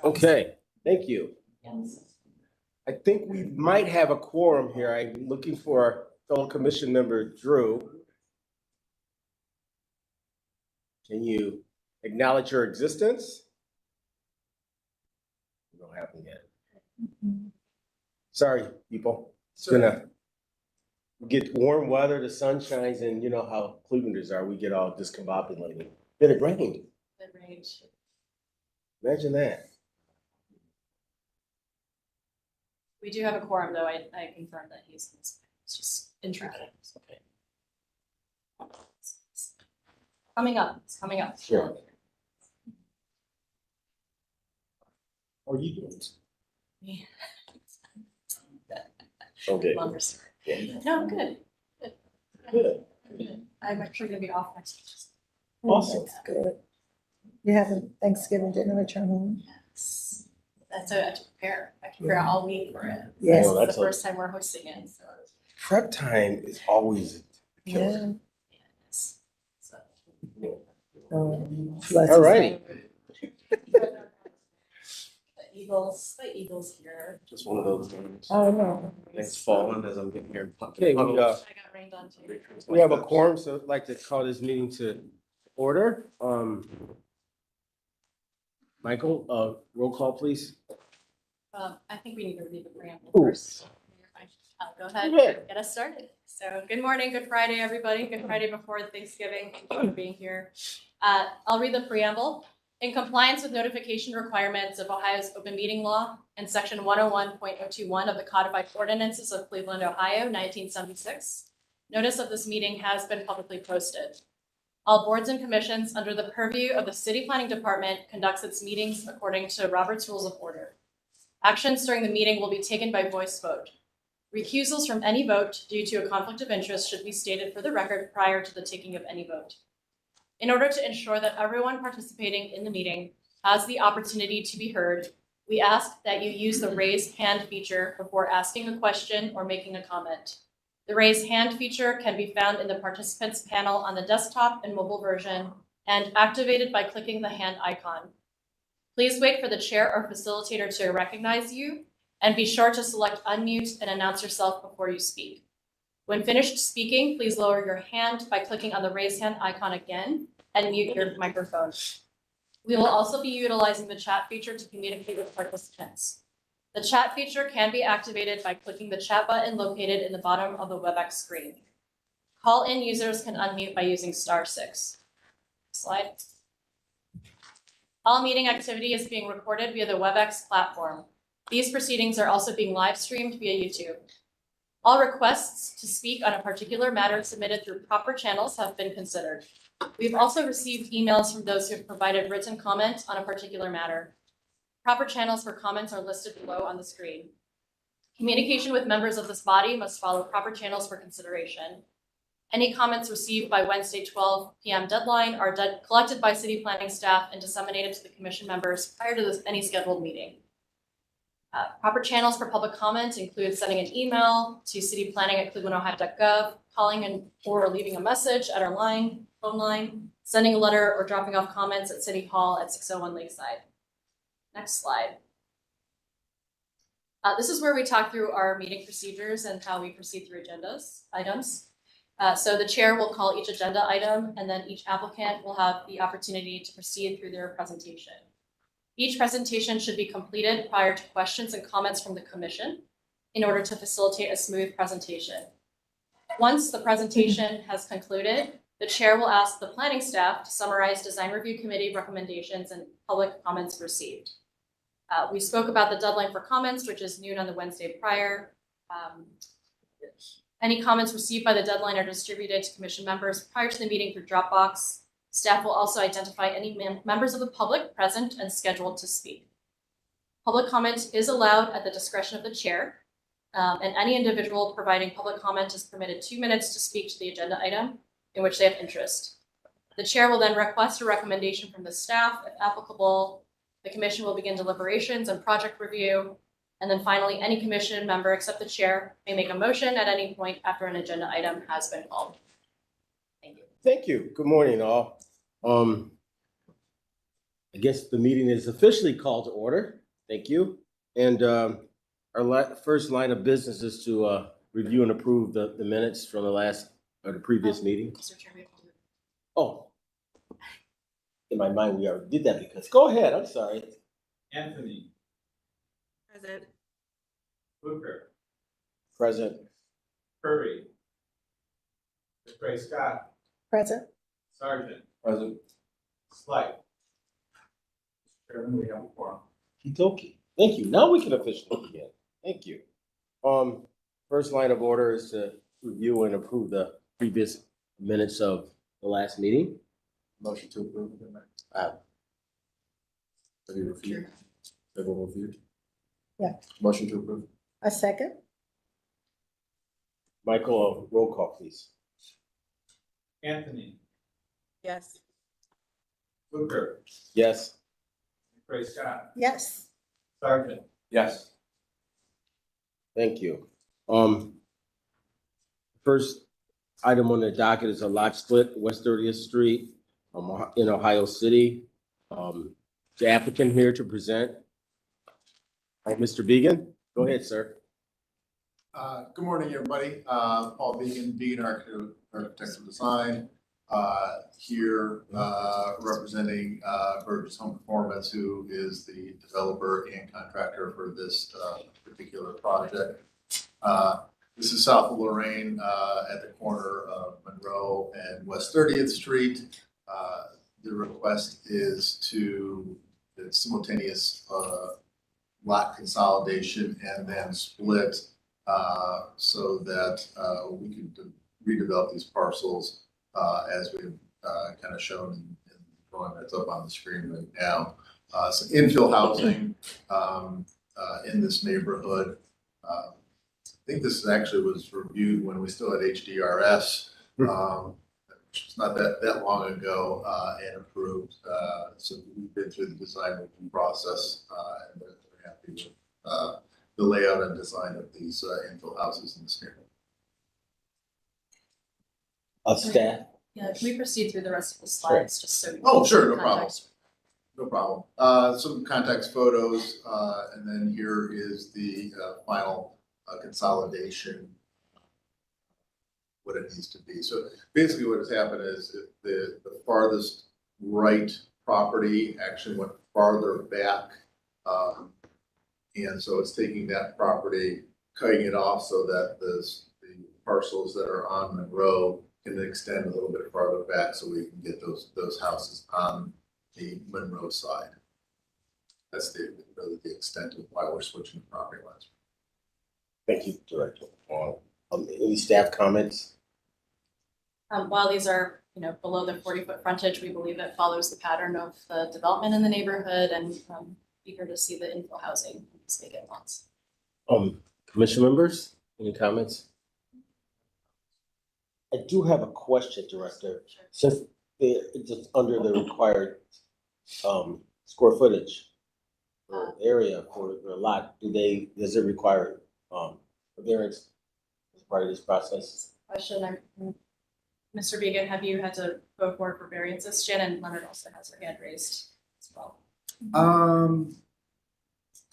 Okay, thank you. I think we might have a quorum here. I'm looking for fellow commission member Drew. Can you acknowledge your existence? We don't have them yet. Sorry, people. It's gonna get warm weather, the sun shines, and you know how Clevelanders are. We get all discombobulated. Then it rained. Imagine that. We do have a quorum, though. I confirmed that it's just intrusive. Okay. Coming up. It's coming up. Sure. How are you doing? Yeah. Okay. Longer story. Yeah. No, I'm good. Good. I'm actually gonna be off next week. Awesome. That's good. You have a Thanksgiving dinner at your home? Yes. That's what I have to prepare. I have to prepare all week for it. Yes. Oh, This is that's the first time we're hosting it, so. Prep time is always a killer. Yeah. Yes. So. Bless All his righty. The Eagles here. Just one of those things. Oh, no. It's falling as I'm getting here. Okay, I got rained on too. we have a quorum, so I'd like to call this meeting to order. Michael, roll call, please. I think we need to read the preamble Ooh. first. I'll go ahead, Okay. get us started. So good morning, good Friday, everybody. Good Friday before Thanksgiving. Thank you for being here. I'll read the preamble. In compliance with notification requirements of Ohio's open meeting law and section 101.021 of the codified ordinances of Cleveland, Ohio, 1976, notice of this meeting has been publicly posted. All boards and commissions under the purview of the City Planning Department conducts its meetings according to Robert's Rules of Order. Actions during the meeting will be taken by voice vote. Recusals from any vote due to a conflict of interest should be stated for the record prior to the taking of any vote. In order to ensure that everyone participating in the meeting has the opportunity to be heard, we ask that you use the raise hand feature before asking a question or making a comment. The raise hand feature can be found in the participants panel on the desktop and mobile version and activated by clicking the hand icon. Please wait for the chair or facilitator to recognize you, and be sure to select unmute and announce yourself before you speak. When finished speaking, please lower your hand by clicking on the raise hand icon again and mute your microphone. We will also be utilizing the chat feature to communicate with participants. The chat feature can be activated by clicking the chat button located in the bottom of the WebEx screen. Call-in users can unmute by using *6. Slide. All meeting activity is being recorded via the WebEx platform. These proceedings are also being live streamed via YouTube. All requests to speak on a particular matter submitted through proper channels have been considered. We've also received emails from those who have provided written comment on a particular matter. Proper channels for comments are listed below on the screen. Communication with members of this body must follow proper channels for consideration. Any comments received by Wednesday 12 p.m. deadline are collected by city planning staff and disseminated to the commission members prior to any scheduled meeting. Proper channels for public comment include sending an email to cityplanning@clevelandohio.gov, calling or leaving a message at our phone line, sending a letter or dropping off comments at City Hall at 601 Lakeside. Next slide. This is where we talk through our meeting procedures and how we proceed through items. So the chair will call each agenda item, and then each applicant will have the opportunity to proceed through their presentation. Each presentation should be completed prior to questions and comments from the commission in order to facilitate a smooth presentation. Once the presentation has concluded, the chair will ask the planning staff to summarize design review committee recommendations and public comments received. We spoke about the deadline for comments, which is noon on the Wednesday prior. Any comments received by the deadline are distributed to commission members prior to the meeting through Dropbox. Staff will also identify any members of the public present and scheduled to speak. Public comment is allowed at the discretion of the chair, and any individual providing public comment is permitted 2 minutes to speak to the agenda item in which they have interest. The chair will then request a recommendation from the staff. If applicable, the commission will begin deliberations and project review. And then finally, any commission member except the chair may make a motion at any point after an agenda item has been called. Thank you. Thank you. Good morning, all. I guess the meeting is officially called to order. Thank you. And our first line of business is to review and approve the minutes from the previous meeting. Mr. Chair, we have to. Oh. In my mind, we already did that because, go ahead, I'm sorry. Anthony, Present. Booker, Present. Curry, McCray Scott, Present. Sergeant, Present. Slight. Mr. Chairman, we have a quorum. Okey-dokey. Thank you. Now we can officially begin. Thank you. First line of order is to review and approve the previous minutes of the last meeting. Motion to approve the minutes. Have you reviewed? Everyone reviewed? Yeah. Motion to approve. A second. Michael, roll call, please. Anthony, Yes. Booker, Yes. McCray Scott, Yes. Sergeant, Yes. Thank you. First item on the docket is a lot split, West 30th Street, in Ohio City. The applicant here to present. Mr. Began, go ahead, sir. Good morning, everybody. Paul Began, Began Architectural Design, here representing Burgess Home Performance, who is the developer and contractor for this particular project. This is south of Lorraine at the corner of Monroe and West 30th Street. The request is to simultaneous lot consolidation and then split so that we can redevelop these parcels as we've kind of shown in the drawing that's up on the screen right now. So infill housing in this neighborhood. I think this actually was reviewed when we still had HDRS, which was not that long ago, and approved. So we've been through the design review process, and we're happy with the layout and design of these infill houses in this neighborhood. Staff. Yeah, can we proceed through the rest of the slides, just so. Oh, sure, no context? No problem. Some context photos, and then here is the final consolidation, what it needs to be. So basically what has happened is the farthest right property actually went farther back. And so it's taking that property, cutting it off so that the parcels that are on Monroe can extend a little bit farther back so we can get those houses on the Monroe side. That's really the extent of why we're switching the property lines. Thank you, Director. Any staff comments? While these are, below the 40-foot frontage, we believe it follows the pattern of the development in the neighborhood, and eager to see the infill housing in these vacant lots. Commission members, any comments? I do have a question, Director. Sure. Since it's just under the required square footage or area for the lot, does it require a variance as part of this process? Question, Mr. Began, have you had to go forward for variances? Shannon Leonard also has her hand raised as well.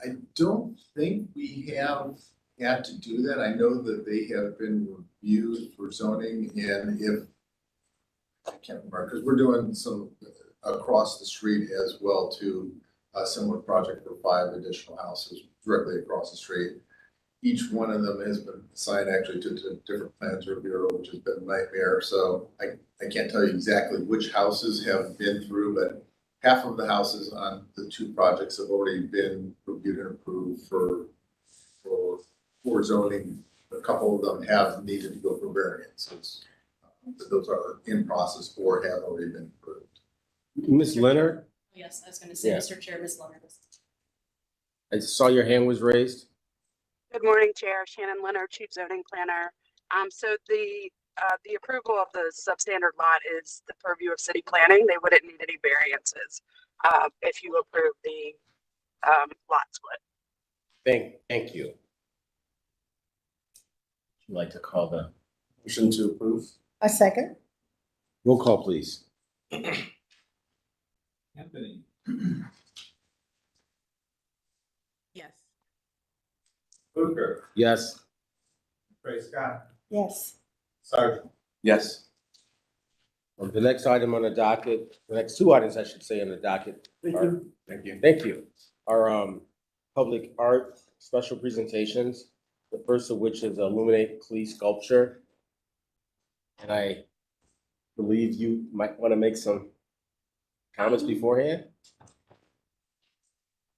I don't think we have had to do that. I know that they have been reviewed for zoning, and if, I can't remember, because we're doing some across the street as well too, a similar project for 5 additional houses directly across the street. Each one of them has been assigned actually to different plans or bureau, which has been a nightmare. So I can't tell you exactly which houses have been through, but half of the houses on the 2 projects have already been reviewed and approved for zoning. A couple of them have needed to go for variances. Those are in process or have already been approved. Ms. Leonard, Yes, I was going to say, Yeah. Mr. Chair, Ms. Leonard. I saw your hand was raised. Good morning, Chair. Shannon Leonard, Chief Zoning Planner. So the approval of the substandard lot is the purview of city planning. They wouldn't need any variances if you approve the lot split. Thank you. Would you like to call the Motion to approve. A second. roll call, please? Anthony, Yes. Booker, Yes. Ray Scott, Yes. Sergeant. Yes. The next item on the docket, the next two items, I should say, on the docket. are- Thank you. Thank you. Are public art special presentations. The first of which is Illuminate Clee Sculpture. And I believe you might want to make some comments beforehand.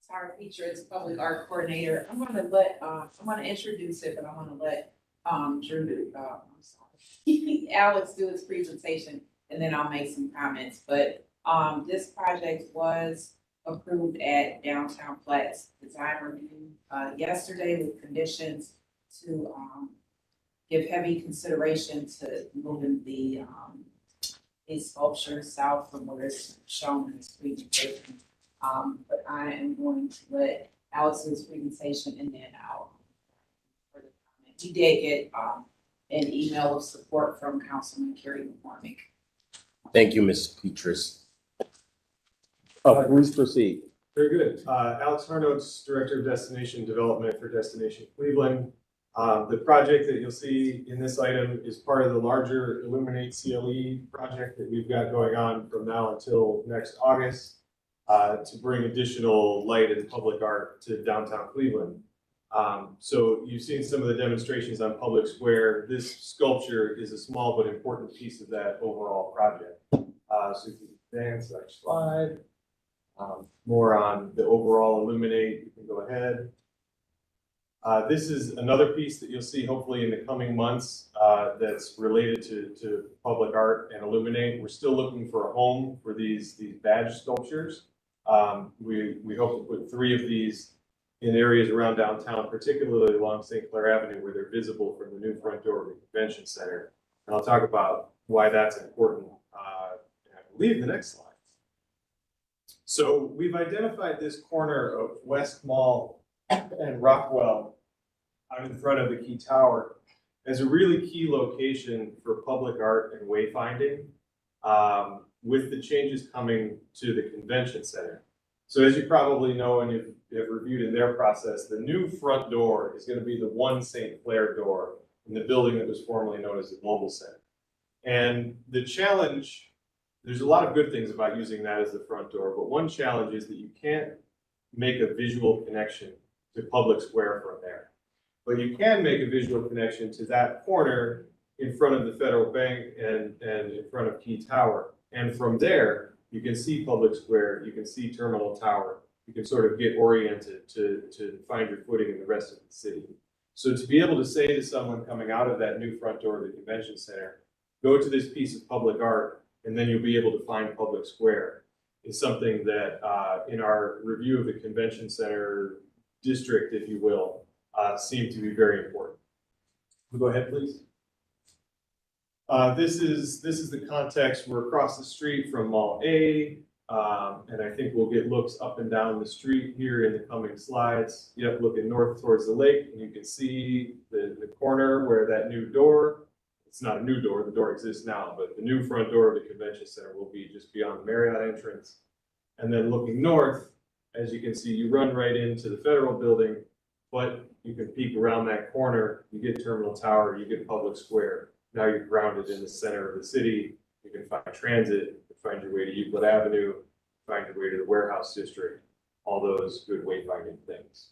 Tara Petras, Public Art Coordinator. I'm gonna let, I'm gonna introduce it, but I'm gonna let, Drew, I'm sorry, Alex do his presentation, and then I'll make some comments. But, this project was approved at Downtown Flats Design Review, yesterday with conditions to, give heavy consideration to moving the, sculpture south from where it's shown in this presentation. But I am going to let Alex do his presentation and then I'll further comment. We did get, an email of support from Councilman Kerry McCormick. Thank you, Ms. Petrus. Please proceed. Very good. Alex Harnotes, Director of Destination Development for Destination Cleveland. The project that you'll see in this item is part of the larger Illuminate CLE project that we've got going on from now until next August to bring additional light and public art to downtown Cleveland. So you've seen some of the demonstrations on Public Square. This sculpture is a small but important piece of that overall project. So if you advance next slide. More on the overall Illuminate, you can go ahead. This is another piece that you'll see hopefully in the coming months that's related to public art and Illuminate. We're still looking for a home for these badge sculptures. We hope to put 3 of these in areas around downtown, particularly along St. Clair Avenue, where they're visible from the new front door of the convention center. And I'll talk about why that's important, I believe, the next slide. So we've identified this corner of West Mall and Rockwell out in front of the Key Tower as a really key location for public art and wayfinding with the changes coming to the convention center. So as you probably know and you've reviewed in their process, the new front door is going to be the one St. Clair door in the building that was formerly known as the Global Center. And the challenge, there's a lot of good things about using that as the front door, but one challenge is that you can't make a visual connection to Public Square from there. But you can make a visual connection to that corner in front of the Federal Bank and in front of Key Tower. And from there, you can see Public Square, you can see Terminal Tower, you can sort of get oriented to find your footing in the rest of the city. So to be able to say to someone coming out of that new front door of the convention center, go to this piece of public art, and then you'll be able to find Public Square, is something that in our review of the convention center district, if you will, seemed to be very important. Go ahead, please. This is the context. We're across the street from Mall A, and I think we'll get looks up and down the street here in the coming slides. Yep, looking north towards the lake, and you can see the corner where that new door, it's not a new door, the door exists now, but the new front door of the convention center will be just beyond the Marriott entrance. And then looking north, as you can see, you run right into the Federal Building, but you can peek around that corner, you get Terminal Tower, you get Public Square. Now you're grounded in the center of the city. You can find transit, you can find your way to Euclid Avenue, find your way to the warehouse district, all those good wayfinding things.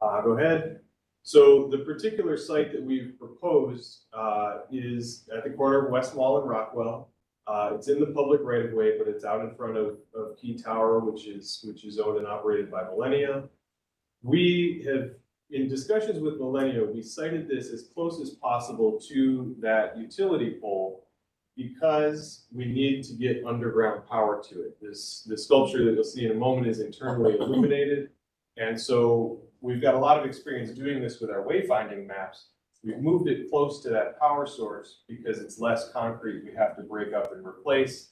Go ahead. So the particular site that we've proposed is at the corner of West Mall and Rockwell. It's in the public right of way, but it's out in front of Key Tower, which is owned and operated by Millennia. We have, in discussions with Millennia, we cited this as close as possible to that utility pole because we need to get underground power to it. The sculpture that you'll see in a moment is internally illuminated. And so we've got a lot of experience doing this with our wayfinding maps. We've moved it close to that power source because it's less concrete we have to break up and replace.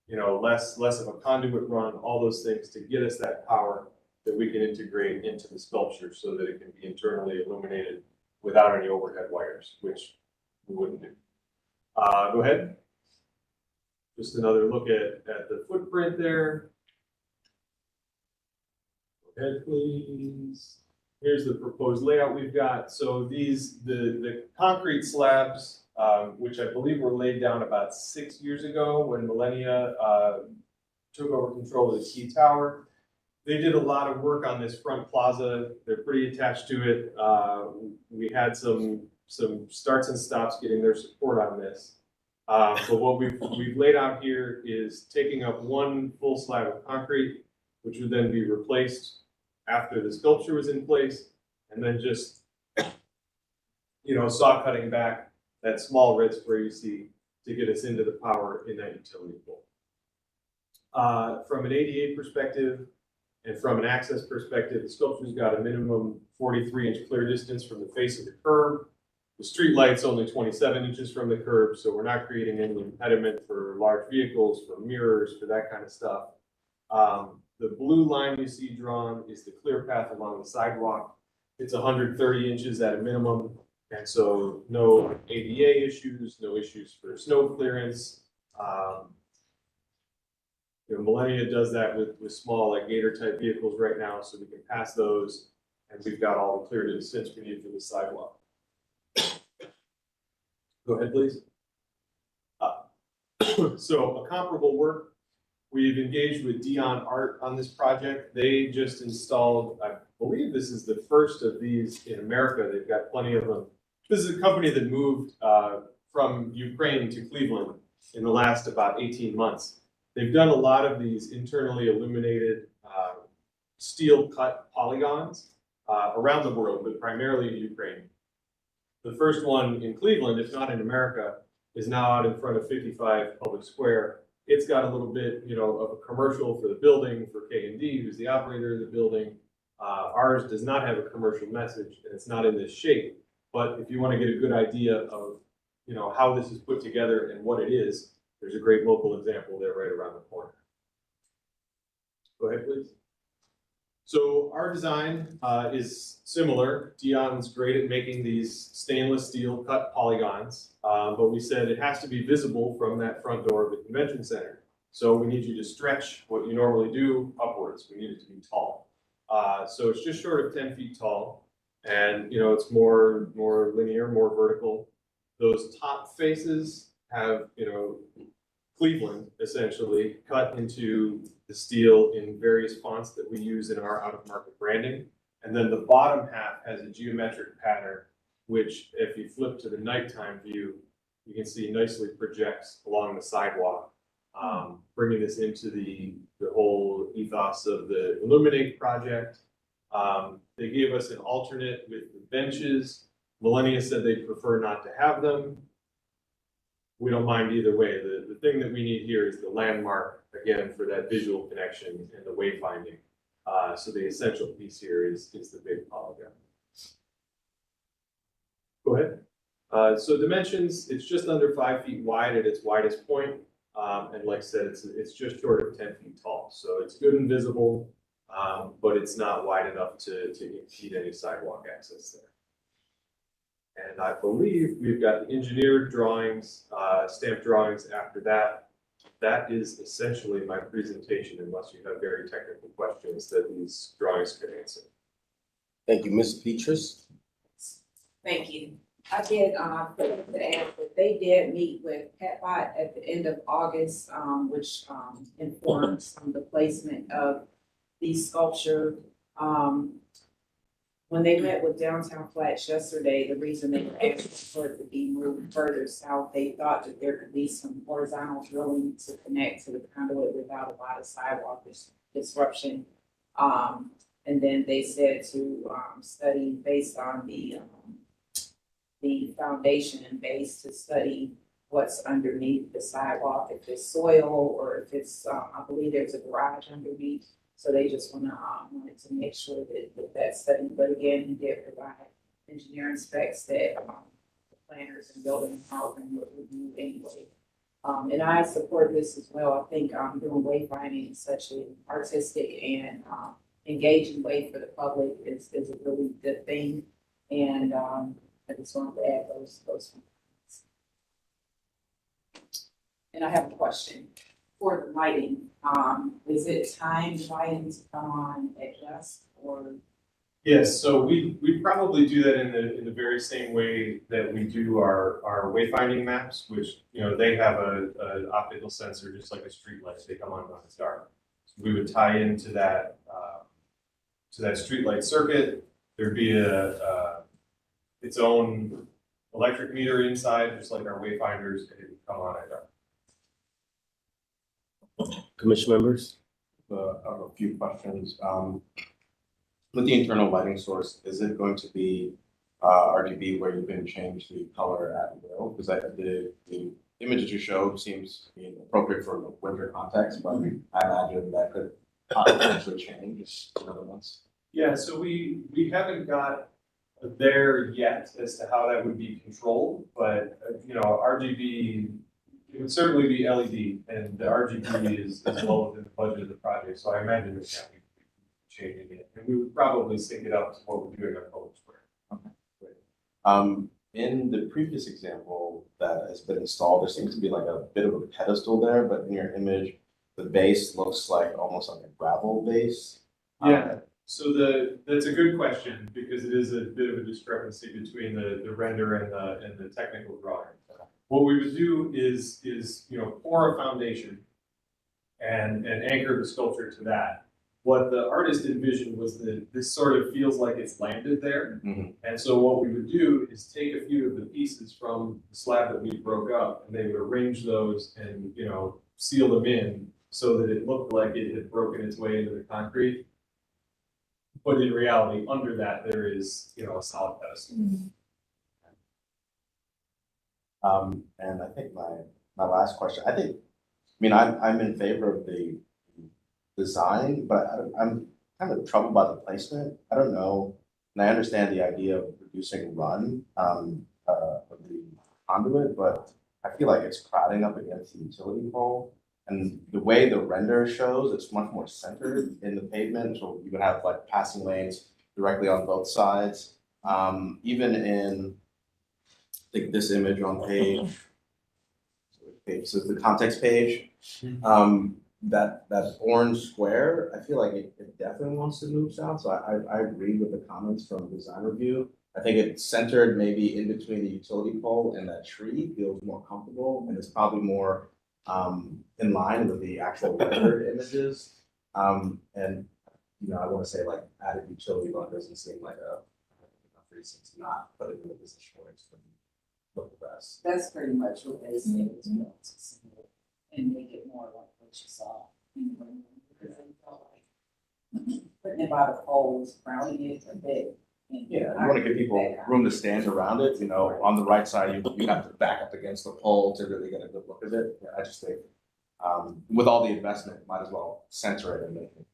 You know, less of a conduit run, all those things to get us that power that we can integrate into the sculpture so that it can be internally illuminated without any overhead wires, which we wouldn't do. Go ahead. Just another look at the footprint there. Ahead, please. Here's the proposed layout we've got. So the concrete slabs, which I believe were laid down about 6 years ago when Millennia took over control of the Key Tower. They did a lot of work on this front plaza. They're pretty attached to it. We had some starts and stops getting their support on this. But what we've laid out here is taking up one full slab of concrete, which would then be replaced after the sculpture was in place, and then just, saw cutting back that small red spray you see to get us into the power in that utility pole. From an ADA perspective and from an access perspective, the sculpture's got a minimum 43-inch clear distance from the face of the curb. The street light's only 27 inches from the curb, so we're not creating any impediment for large vehicles, for mirrors, for that kind of stuff. The blue line you see drawn is the clear path along the sidewalk. It's 130 inches at a minimum, and so no ADA issues, no issues for snow clearance. Millennia does that with small, like Gator type vehicles right now, so we can pass those, and we've got all the clear distance we need for the sidewalk. Go ahead, please. So a comparable work. We've engaged with Dion Art on this project. They just installed, I believe this is the first of these in America. They've got plenty of them. This is a company that moved from Ukraine to Cleveland in the last about 18 months. They've done a lot of these internally illuminated steel cut polygons around the world, but primarily in Ukraine. The first one in Cleveland, if not in America, is now out in front of 55 Public Square. It's got a little bit, of a commercial for the building, for K&D, who's the operator of the building. Ours does not have a commercial message, and it's not in this shape. But if you want to get a good idea of, how this is put together and what it is, there's a great local example there right around the corner. Go ahead, please. So our design is similar. Dion's great at making these stainless steel cut polygons, but we said it has to be visible from that front door of the convention center. So we need you to stretch what you normally do upwards. We need it to be tall. So it's just short of 10 feet tall, and it's more linear, more vertical. Those top faces have Cleveland essentially cut into the steel in various fonts that we use in our out-of-market branding. And then the bottom half has a geometric pattern, which if you flip to the nighttime view, you can see nicely projects along the sidewalk, bringing this into the whole ethos of the Illuminate project. They gave us an alternate with the benches. Millennia said they prefer not to have them. We don't mind either way. The thing that we need here is the landmark, again, for that visual connection and the wayfinding. So the essential piece here is the big polygon. Go ahead. So dimensions, it's just under 5 feet wide at its widest point. And like I said, it's just short of 10 feet tall. So it's good and visible, but it's not wide enough to impede any sidewalk access there. And I believe we've got the engineered drawings, stamped drawings after that. That is essentially my presentation, unless you have very technical questions that these drawings can answer. Thank you, Ms. Petrus. Thank you. I did, put to add that they did meet with PetBot at the end of August, which, informed some of the placement of the sculpture. When they met with Downtown Flats yesterday, the reason they asked for it to be moved further south, they thought that there could be some horizontal drilling to connect to the conduit without a lot of sidewalk disruption. And then they said to, study based on the foundation and base to study what's underneath the sidewalk, if it's soil or if it's, I believe there's a garage underneath. So they just wanted to make sure that that's studied. But again, he did provide engineering specs that the planners and building department would review anyway. And I support this as well. I think doing wayfinding is such an artistic and engaging way for the public is a really good thing. And I just wanted to add those comments. And I have a question. for the lighting, is it timed lighting to come on at dusk or? Yes, so we probably do that in the very same way that we do our wayfinding maps, which, you know, they have a optical sensor, just like a street light, they come on when it's dark. So we would tie into that streetlight circuit. There'd be its own electric meter inside, just like our wayfinders, and it would come on at dark. Commission members? I have a few questions. With the internal lighting source, is it going to be RGB where you can change the color at will? Because the image that you showed seems to be appropriate for the winter context, but I imagine that could potentially change in other months. Yeah, so we haven't got there yet as to how that would be controlled, but, you know, RGB, it would certainly be LED, and the RGB is well within the budget of the project, so I imagine there's not going to be changing it. And we would probably sync it up to what we're doing on Public Square. Okay, great. In the previous example that has been installed, there seems to be like a bit of a pedestal there, but in your image, the base looks like almost like a gravel base. Yeah. So that's a good question, because it is a bit of a discrepancy between the render and the technical drawing. What we would do is, you know, pour a foundation and anchor the sculpture to that. What the artist envisioned was that this sort of feels like it's landed there. Mhm. And so what we would do is take a few of the pieces from the slab that we broke up, and they would arrange those and, you know, seal them in so that it looked like it had broken its way into the concrete. But in reality, under that, there is, you know, a solid pedestal. And I think my last question, I'm in favor of the design, but I'm kind of troubled by the placement. I don't know, and I understand the idea of reducing run of the conduit, but I feel like it's crowding up against the utility pole. And the way the render shows, it's much more centered in the pavement, so you would have like passing lanes directly on both sides. Even in this image on so the context page, that orange square, I feel like it definitely wants to move south. So I agree with the comments from design review. I think it's centered maybe in between the utility pole and that tree, feels more comfortable, and it's probably more in line with the actual rendered images. And, you know, I want to say like added utility run doesn't seem like enough reason to not put it in the position where it's going to look the best. That's pretty much what they said as well, to submit and make it more like what you saw. Because they felt like putting it by the poles, rounding it a bit. Yeah, you want to give people room to stand around it, you know, on the right side, you have to back up against the pole to really get a good look at it. Yeah, I just think, with all the investment, might as well center it and make it.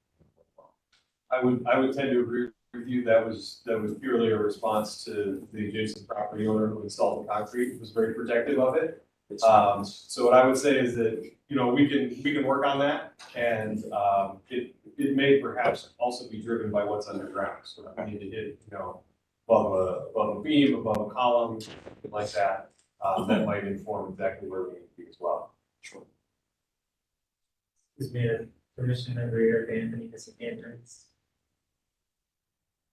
I would tend to agree with you. That was purely a response to the adjacent property owner who installed the concrete, was very protective of it. So what I would say is that, you know, we can work on that, and it may perhaps also be driven by what's underground. So if we need to hit, you know, above a beam, above a column, something like that, that might inform exactly where we need to be as well. Sure. Excuse me, Commission Member Eric Anthony, this is entrance.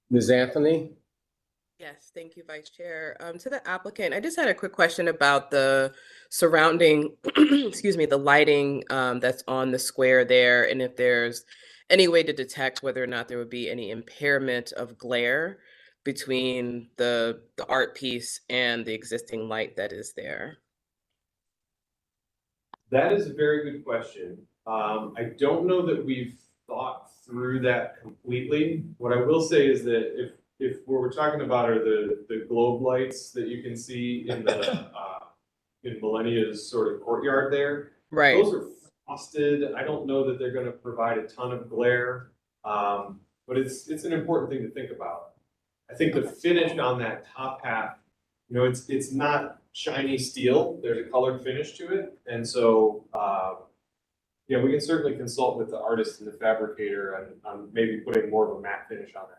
Ms. Anthony? Yes, thank you, Vice Chair. To the applicant, I just had a quick question about the surrounding, excuse me, the lighting that's on the square there, and if there's any way to detect whether or not there would be any impairment of glare between the art piece and the existing light that is there. That is a very good question. I don't know that we've thought through that completely. What I will say is that if what we're talking about are the globe lights that you can see in the in Millennia's sort of courtyard there, Right. those are frosted. I don't know that they're going to provide a ton of glare, but it's an important thing to think about. I think the finish on that top half, you know, it's not shiny steel. There's a colored finish to it, and so yeah, we can certainly consult with the artist and the fabricator on maybe putting more of a matte finish on that.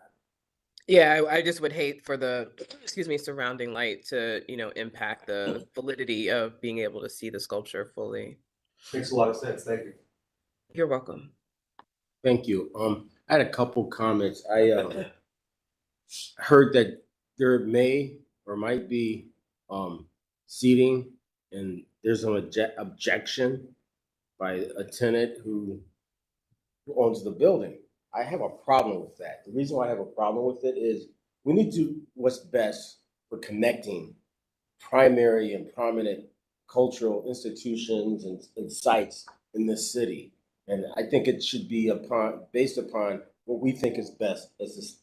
Yeah, I just would hate for the, excuse me, surrounding light to, you know, impact the validity of being able to see the sculpture fully. Makes a lot of sense. Thank you. You're welcome. Thank you. I had a couple comments. I heard that there may or might be seating, and there's an objection by a tenant who owns the building. I have a problem with that. The reason why I have a problem with it is we need to do what's best for connecting primary and prominent cultural institutions and sites in this city. And I think it should be based upon what we think is best as this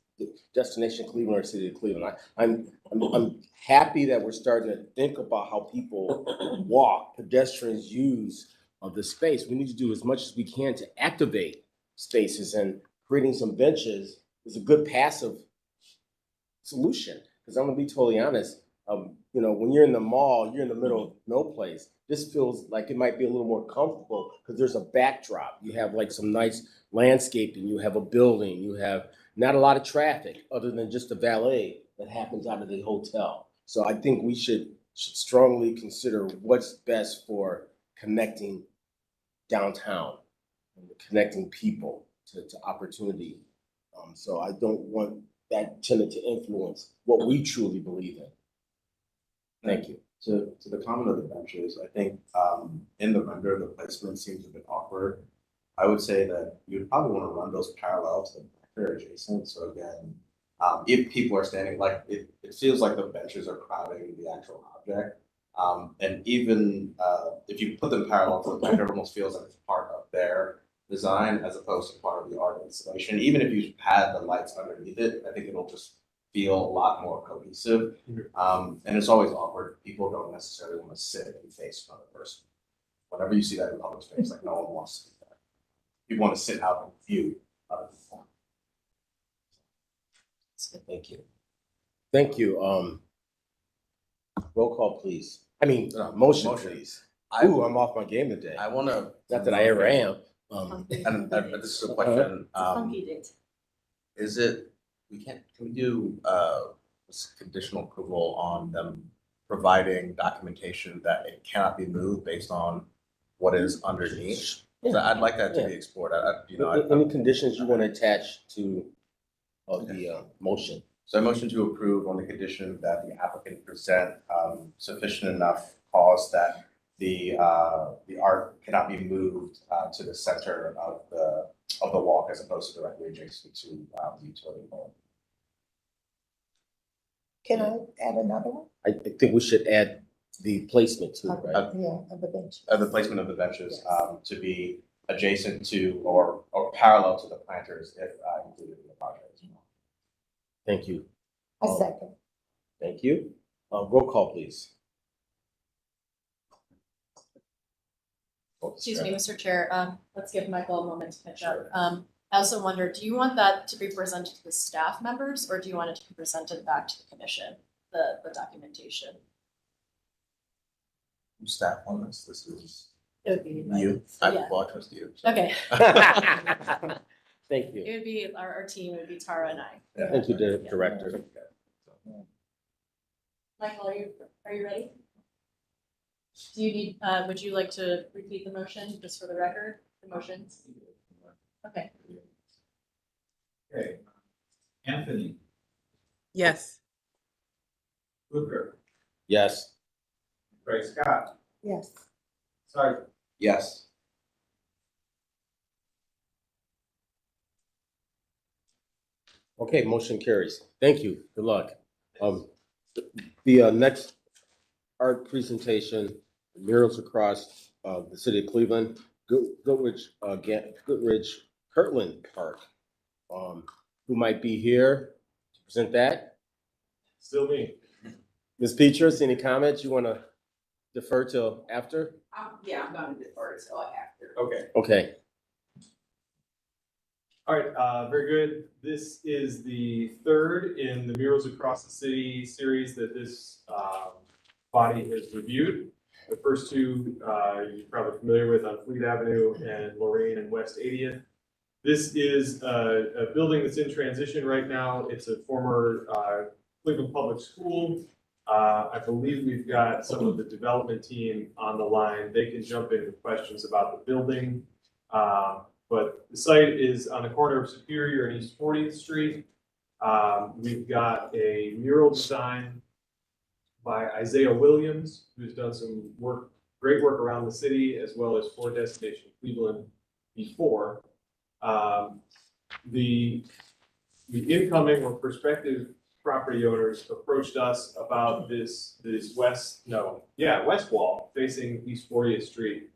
Destination Cleveland or City of Cleveland. I'm happy that we're starting to think about how people walk, pedestrians use of the space. We need to do as much as we can to activate spaces, and creating some benches is a good passive solution. Because I'm gonna be totally honest, when you're in the mall, you're in the middle of no place. This feels like it might be a little more comfortable because there's a backdrop. You have like some nice landscaping, you have a building, you have not a lot of traffic other than just the valet that happens out of the hotel. So I think we should strongly consider what's best for connecting downtown and connecting people to opportunity. So I don't want that tenant to influence what we truly believe in. Thank you. To the comment of the benches, I think in the render, the placement seems a bit awkward. I would say that you'd probably want to run those parallel to the backer adjacent. So again, if people are standing, like it feels like the benches are crowding the actual object. And even if you put them parallel to the backer, it almost feels like it's part of their design as opposed to part of the art installation. Even if you had the lights underneath it, I think it'll just feel a lot more cohesive. And it's always awkward. People don't necessarily want to sit and face another person. Whenever you see that in public space, like no one wants to do that. You want to sit out and view other people. Thank you. Thank you. Roll call, please. Motion, please. I'm off my game today. I want to. Not that I ever am. And this is a question. Is it? Can we do this conditional approval on them providing documentation that it cannot be moved based on what is underneath? So I'd like that to be explored. Any conditions you want to attach to the motion? So I motion to approve on the condition that the applicant present sufficient enough cause that the art cannot be moved to the center of the walk as opposed to directly adjacent to the utility pole. Can I add another one? I think we should add the placement to it, right? Yeah, of the bench. The placement of the benches to be adjacent to or parallel to the planters if included in the project as well. Thank you. I second. Thank you. Roll call, please. Excuse me, Mr. Chair, let's give Michael a moment to catch up. I also wonder, do you want that to be presented to the staff members, or do you want it to be presented back to the commission, the documentation? Staff on this. This is It would be you. Yeah. Well, I trust you. So. Okay. Thank you. It would be our team, it would be Tara and I. Yeah. Thank you, Director. Michael, are you ready? Do you need, would you like to repeat the motion just for the record, the motions? Okay. Okay. Anthony, Yes. Booker, Yes. Craig Scott, Yes. Sargent, Yes. Okay, motion carries. Thank you. Good luck. The next art presentation, Murals Across the City of Cleveland, Goodrich Kirtland Park. Who might be here to present that? Still me. Ms. Peters, any comments you want to defer till after? Yeah, I'm gonna defer it till after. Okay. Okay. All right, very good. This is the third in the Murals Across the City series that this body has reviewed. The first two you're probably familiar with on Fleet Avenue and Lorraine and West 80th. This is a building that's in transition right now. It's a former Cleveland Public School. I believe we've got some of the development team on the line. They can jump in with questions about the building. But the site is on the corner of Superior and East 40th Street. We've got a mural design by Isaiah Williams, who's done some work, great work around the city as well as for Destination Cleveland before. The incoming or prospective property owners approached us about this west wall facing East 40th Street.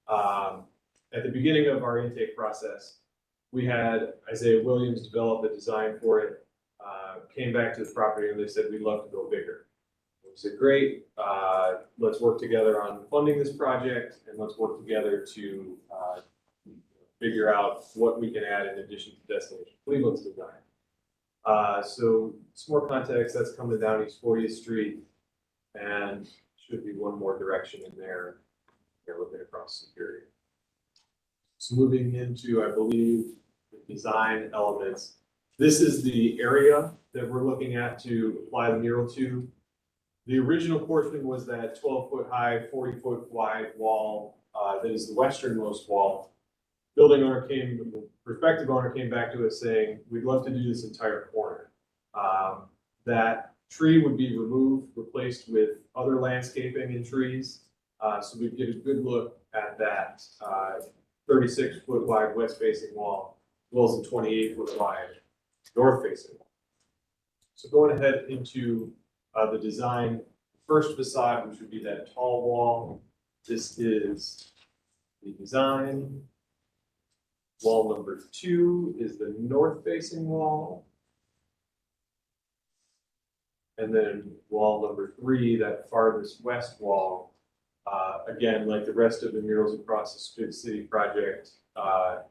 At the beginning of our intake process, we had Isaiah Williams develop a design for it. Came back to the property and they said, we'd love to go bigger. We said, great, let's work together on funding this project and let's work together to figure out what we can add in addition to Destination Cleveland's design. So some more context, that's coming down East 40th Street and should be one more direction in there. They're looking across Superior. So moving into, I believe, the design elements. This is the area that we're looking at to apply the mural to. The original portion was that 12-foot high, 40-foot wide wall that is the westernmost wall. Prospective owner came back to us saying, we'd love to do this entire corner. That tree would be removed, replaced with other landscaping and trees. So we'd get a good look at that 36-foot wide west-facing wall, as well as a 28-foot wide north-facing wall. So going ahead into the design, first facade, which would be that tall wall. This is the design. Wall number 2 is the north-facing wall. And then wall number 3, that farthest west wall, again, like the rest of the murals across the Spin City project,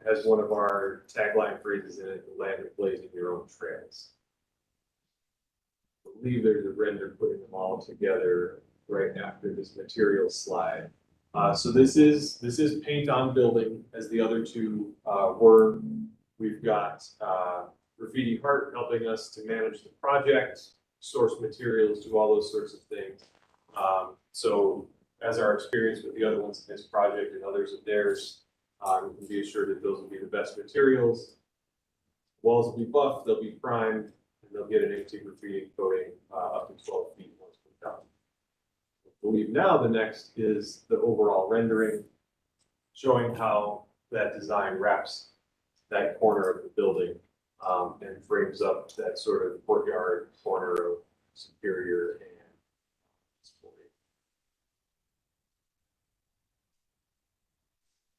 has one of our tagline phrases in it, the land of blazing your own trails. I believe there's a render putting them all together right after this material slide. So this is paint on building, as the other two were. We've got Graffiti Heart helping us to manage the project, source materials, do all those sorts of things. So as our experience with the other ones in this project and others of theirs, we can be assured that those will be the best materials. Walls will be buffed, they'll be primed, and they'll get an anti-graffiti coating up to 12 feet once we're done. I believe now the next is the overall rendering, showing how that design wraps that corner of the building and frames up that sort of courtyard corner of Superior and Sporting.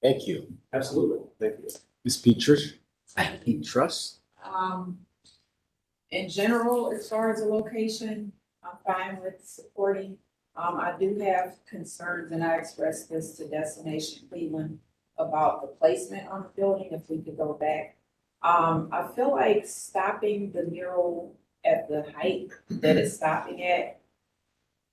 Thank you. Absolutely, thank you. Ms. Petrus? Petrus? In general, as far as the location, I'm fine with supporting. I do have concerns, and I expressed this to Destination Cleveland about the placement on the building, if we could go back. I feel like stopping the mural at the height that it's stopping at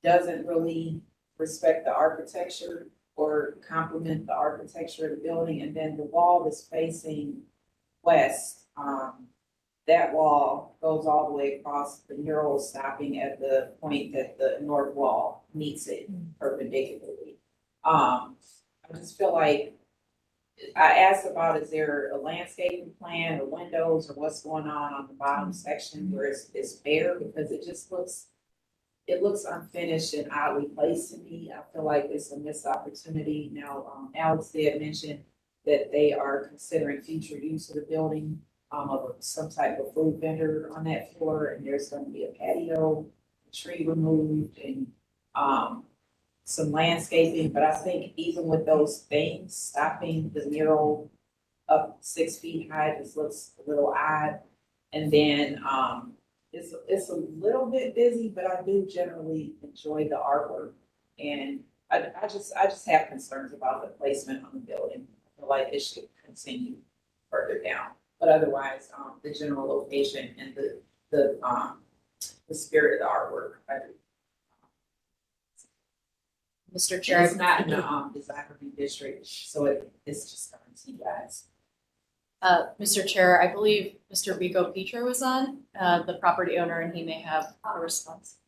doesn't really respect the architecture or complement the architecture of the building. And then the wall that's facing west, that wall goes all the way across the mural, stopping at the point that the north wall meets it perpendicularly. I just feel like I asked about, is there a landscaping plan or windows or what's going on the bottom section where it's bare, because it looks unfinished and oddly placed to me. I feel like it's a missed opportunity. Now, Alex did mention that they are considering future use of the building, of some type of food vendor on that floor, and there's gonna be a patio, a tree removed, and some landscaping. But I think even with those things, stopping the mural up 6 feet high just looks a little odd. And then it's a little bit busy, but I do generally enjoy the artwork. And I just have concerns about the placement on the building. I feel like it should continue further down. But otherwise, the general location and the spirit of the artwork, I do. Mr. Chair, It's not in the design review district, so it's just coming to you guys. Mr. Chair, I believe Mr. Rico Petra was on, the property owner, and he may have a response.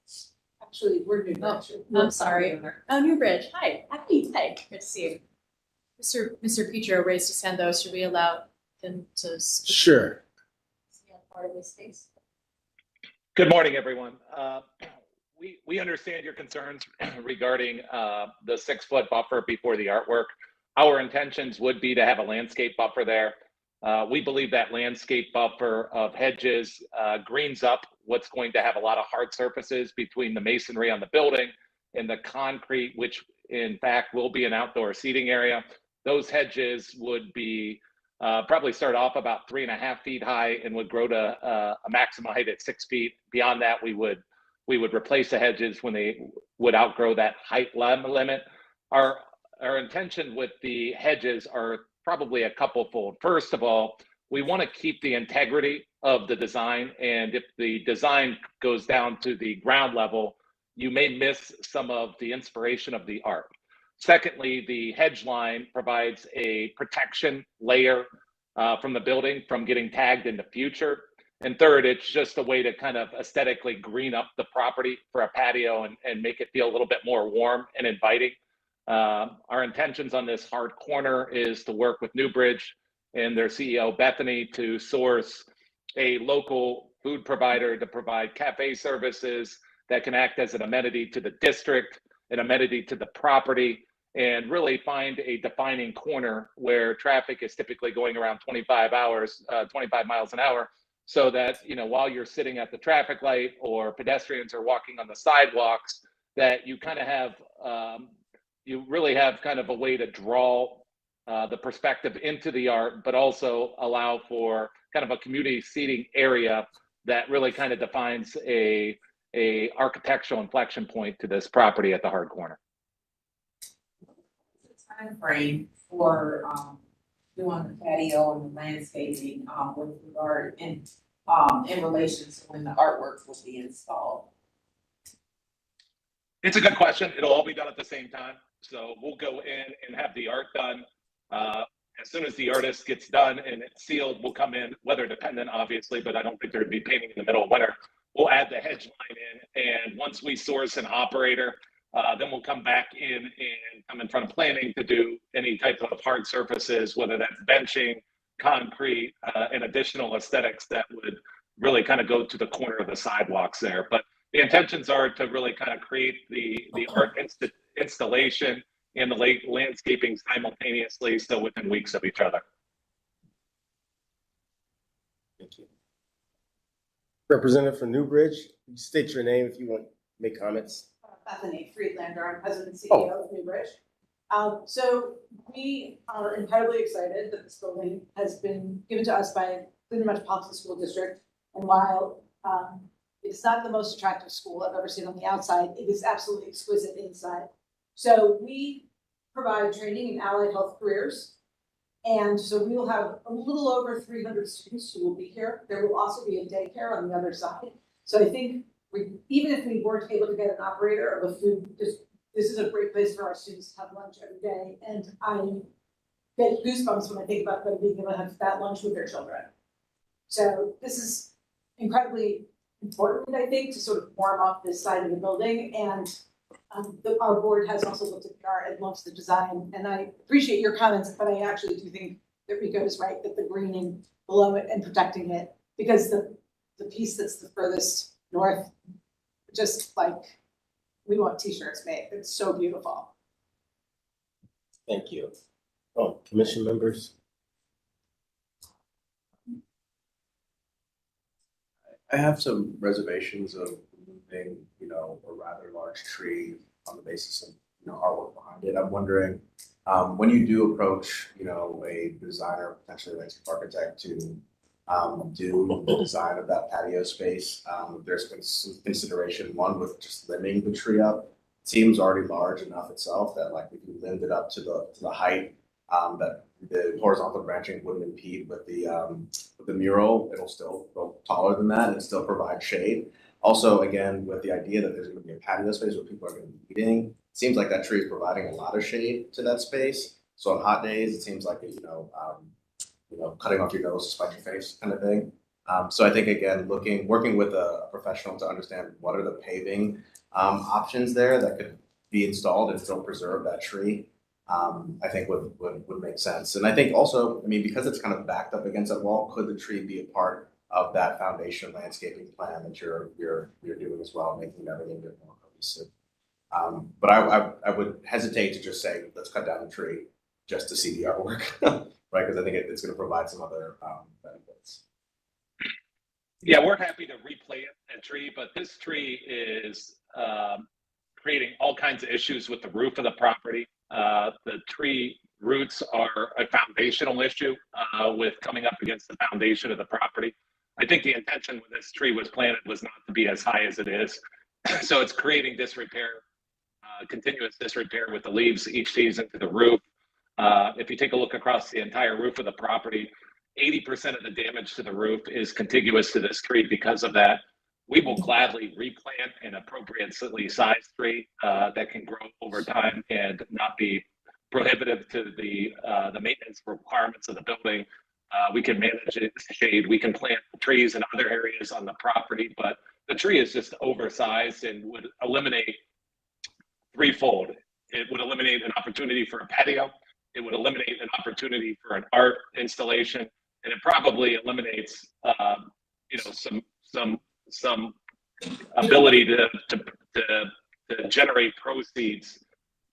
Actually, we're New Bridge. I'm sorry. Oh, Newbridge. Hi. Happy. Hi. Good to see you. Mr. Petro raised his hand though. Should we allow him to speak? Sure. Is he on part of this space? Good morning, everyone. We understand your concerns regarding the 6-foot buffer before the artwork. Our intentions would be to have a landscape buffer there. We believe that landscape buffer of hedges greens up what's going to have a lot of hard surfaces between the masonry on the building and the concrete, which in fact will be an outdoor seating area. Those hedges would be probably start off about 3.5 feet high and would grow to a maximum height at 6 feet. Beyond that, we would replace the hedges when they would outgrow that height limit. Our intention with the hedges are probably a couple-fold. First of all, we want to keep the integrity of the design, and if the design goes down to the ground level, you may miss some of the inspiration of the art. Secondly, the hedge line provides a protection layer from the building from getting tagged in the future. And third, it's just a way to kind of aesthetically green up the property for a patio and make it feel a little bit more warm and inviting. Our intentions on this hard corner is to work with Newbridge and their CEO, Bethany, to source a local food provider to provide cafe services that can act as an amenity to the district, an amenity to the property, and really find a defining corner where traffic is typically going around 25 miles an hour, so that, you know, while you're sitting at the traffic light or pedestrians are walking on the sidewalks, that you kind of have, you really have kind of a way to draw the perspective into the art, but also allow for kind of a community seating area that really kind of defines a architectural inflection point to this property at the hard corner. Time frame for doing the patio and the landscaping with regard in relation to when the artwork will be installed? It's a good question. It'll all be done at the same time. So we'll go in and have the art done. As soon as the artist gets done and it's sealed, we'll come in, weather dependent, obviously, but I don't think there'd be painting in the middle of winter. We'll add the hedge line in, and once we source an operator, then we'll come back in and come in front of planning to do any type of hard surfaces, whether that's benching, concrete, and additional aesthetics that would really kind of go to the corner of the sidewalks there. But the intentions are to really kind of create the art installation and the landscaping simultaneously, so within weeks of each other. Thank you. Representative for Newbridge, state your name if you want to make comments. Bethany Friedlander, I'm President and CEO of Newbridge. So we are incredibly excited that this building has been given to us by the New Metropolitan School District. And while it's not the most attractive school I've ever seen on the outside, it is absolutely exquisite inside. So we provide training in allied health careers. And so we will have a little over 300 students who will be here. There will also be a daycare on the other side. So I think even if we weren't able to get an operator of a food, this is a great place for our students to have lunch every day. And I get goosebumps when I think about them being able to have that lunch with their children. So this is incredibly important, I think, to sort of warm up this side of the building. And our board has also looked at the art and loves the design. And I appreciate your comments, but I actually do think that Rico is right, that the greening below it and protecting it, because the piece that's the furthest north, just like, we want t-shirts made. It's so beautiful. Thank you. Oh, commission members. I have some reservations of removing, you know, a rather large tree on the basis of, you know, artwork behind it. I'm wondering, when you do approach, you know, a designer, potentially a landscape architect to do the design of that patio space, there's been some consideration, one, with just limiting the tree up. It seems already large enough itself that, like, if you lift it up to the height, that the horizontal branching wouldn't impede with the mural. It'll still go taller than that and still provide shade. Also, again, with the idea that there's going to be a patio space where people are going to be eating, it seems like that tree is providing a lot of shade to that space. So on hot days, it seems like, you know, cutting off your nose to spite your face kind of thing. So I think again, working with a professional to understand what are the paving options there that could be installed and still preserve that tree, I think would make sense. And I think also, I mean, because it's kind of backed up against that wall, could the tree be a part of that foundation landscaping plan that you're doing as well, making everything a bit more cohesive? But I would hesitate to just say, let's cut down the tree just to see the artwork, right? Because I think it's going to provide some other benefits. Yeah, we're happy to replant a tree, but this tree is creating all kinds of issues with the roof of the property. The tree roots are a foundational issue with coming up against the foundation of the property. I think the intention when this tree was planted was not to be as high as it is. So it's creating disrepair, continuous disrepair with the leaves each season to the roof. If you take a look across the entire roof of the property, 80% of the damage to the roof is contiguous to this tree because of that. We will gladly replant an appropriately sized tree that can grow over time and not be prohibitive to the maintenance requirements of the building. We can manage it, shade, we can plant trees in other areas on the property, but the tree is just oversized and would eliminate threefold. It would eliminate an opportunity for a patio. It would eliminate an opportunity for an art installation, and it probably eliminates, some ability to generate proceeds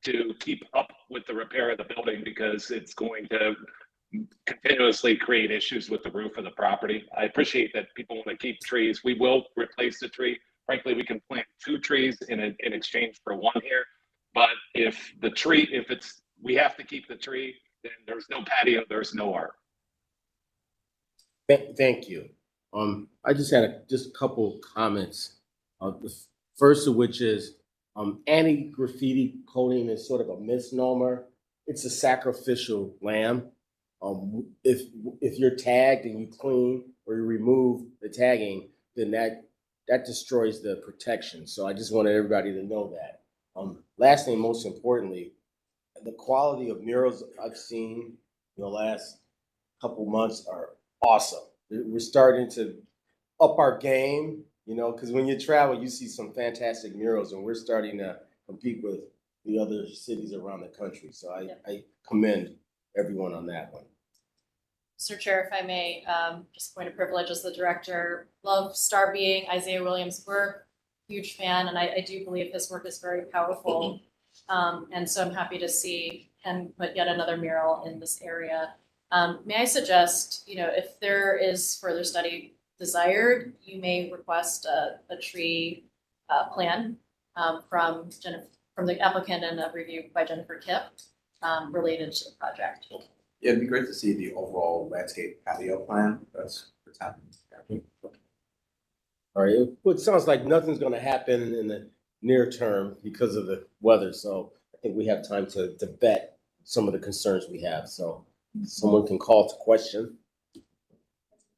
to keep up with the repair of the building, because it's going to continuously create issues with the roof of the property. I appreciate that people want to keep trees. We will replace the tree. Frankly, we can plant 2 trees in exchange for 1 here. But if we have to keep the tree, then there's no patio, there's no art. Thank you. I just had a couple comments. The first of which is anti-graffiti coating is sort of a misnomer. It's a sacrificial lamb. If you're tagged and you clean or you remove the tagging, then that destroys the protection. So I just wanted everybody to know that. Lastly, and most importantly, the quality of murals I've seen in the last couple months are awesome. We're starting to up our game, because when you travel, you see some fantastic murals, and we're starting to compete with the other cities around the country. So I commend everyone on that one. Mr. Chair, if I may, just point of privilege as the director, love Star Being, Isaiah Williams' work, huge fan, and I do believe his work is very powerful. And so I'm happy to see him put yet another mural in this area. May I suggest, if there is further study desired, you may request a tree plan from the applicant and a review by Jennifer Kipp related to the project. Yeah, it'd be great to see the overall landscape patio plan. That's happening. All right. It sounds like nothing's going to happen in the near term because of the weather. So I think we have time to vet some of the concerns we have. So someone can call to question.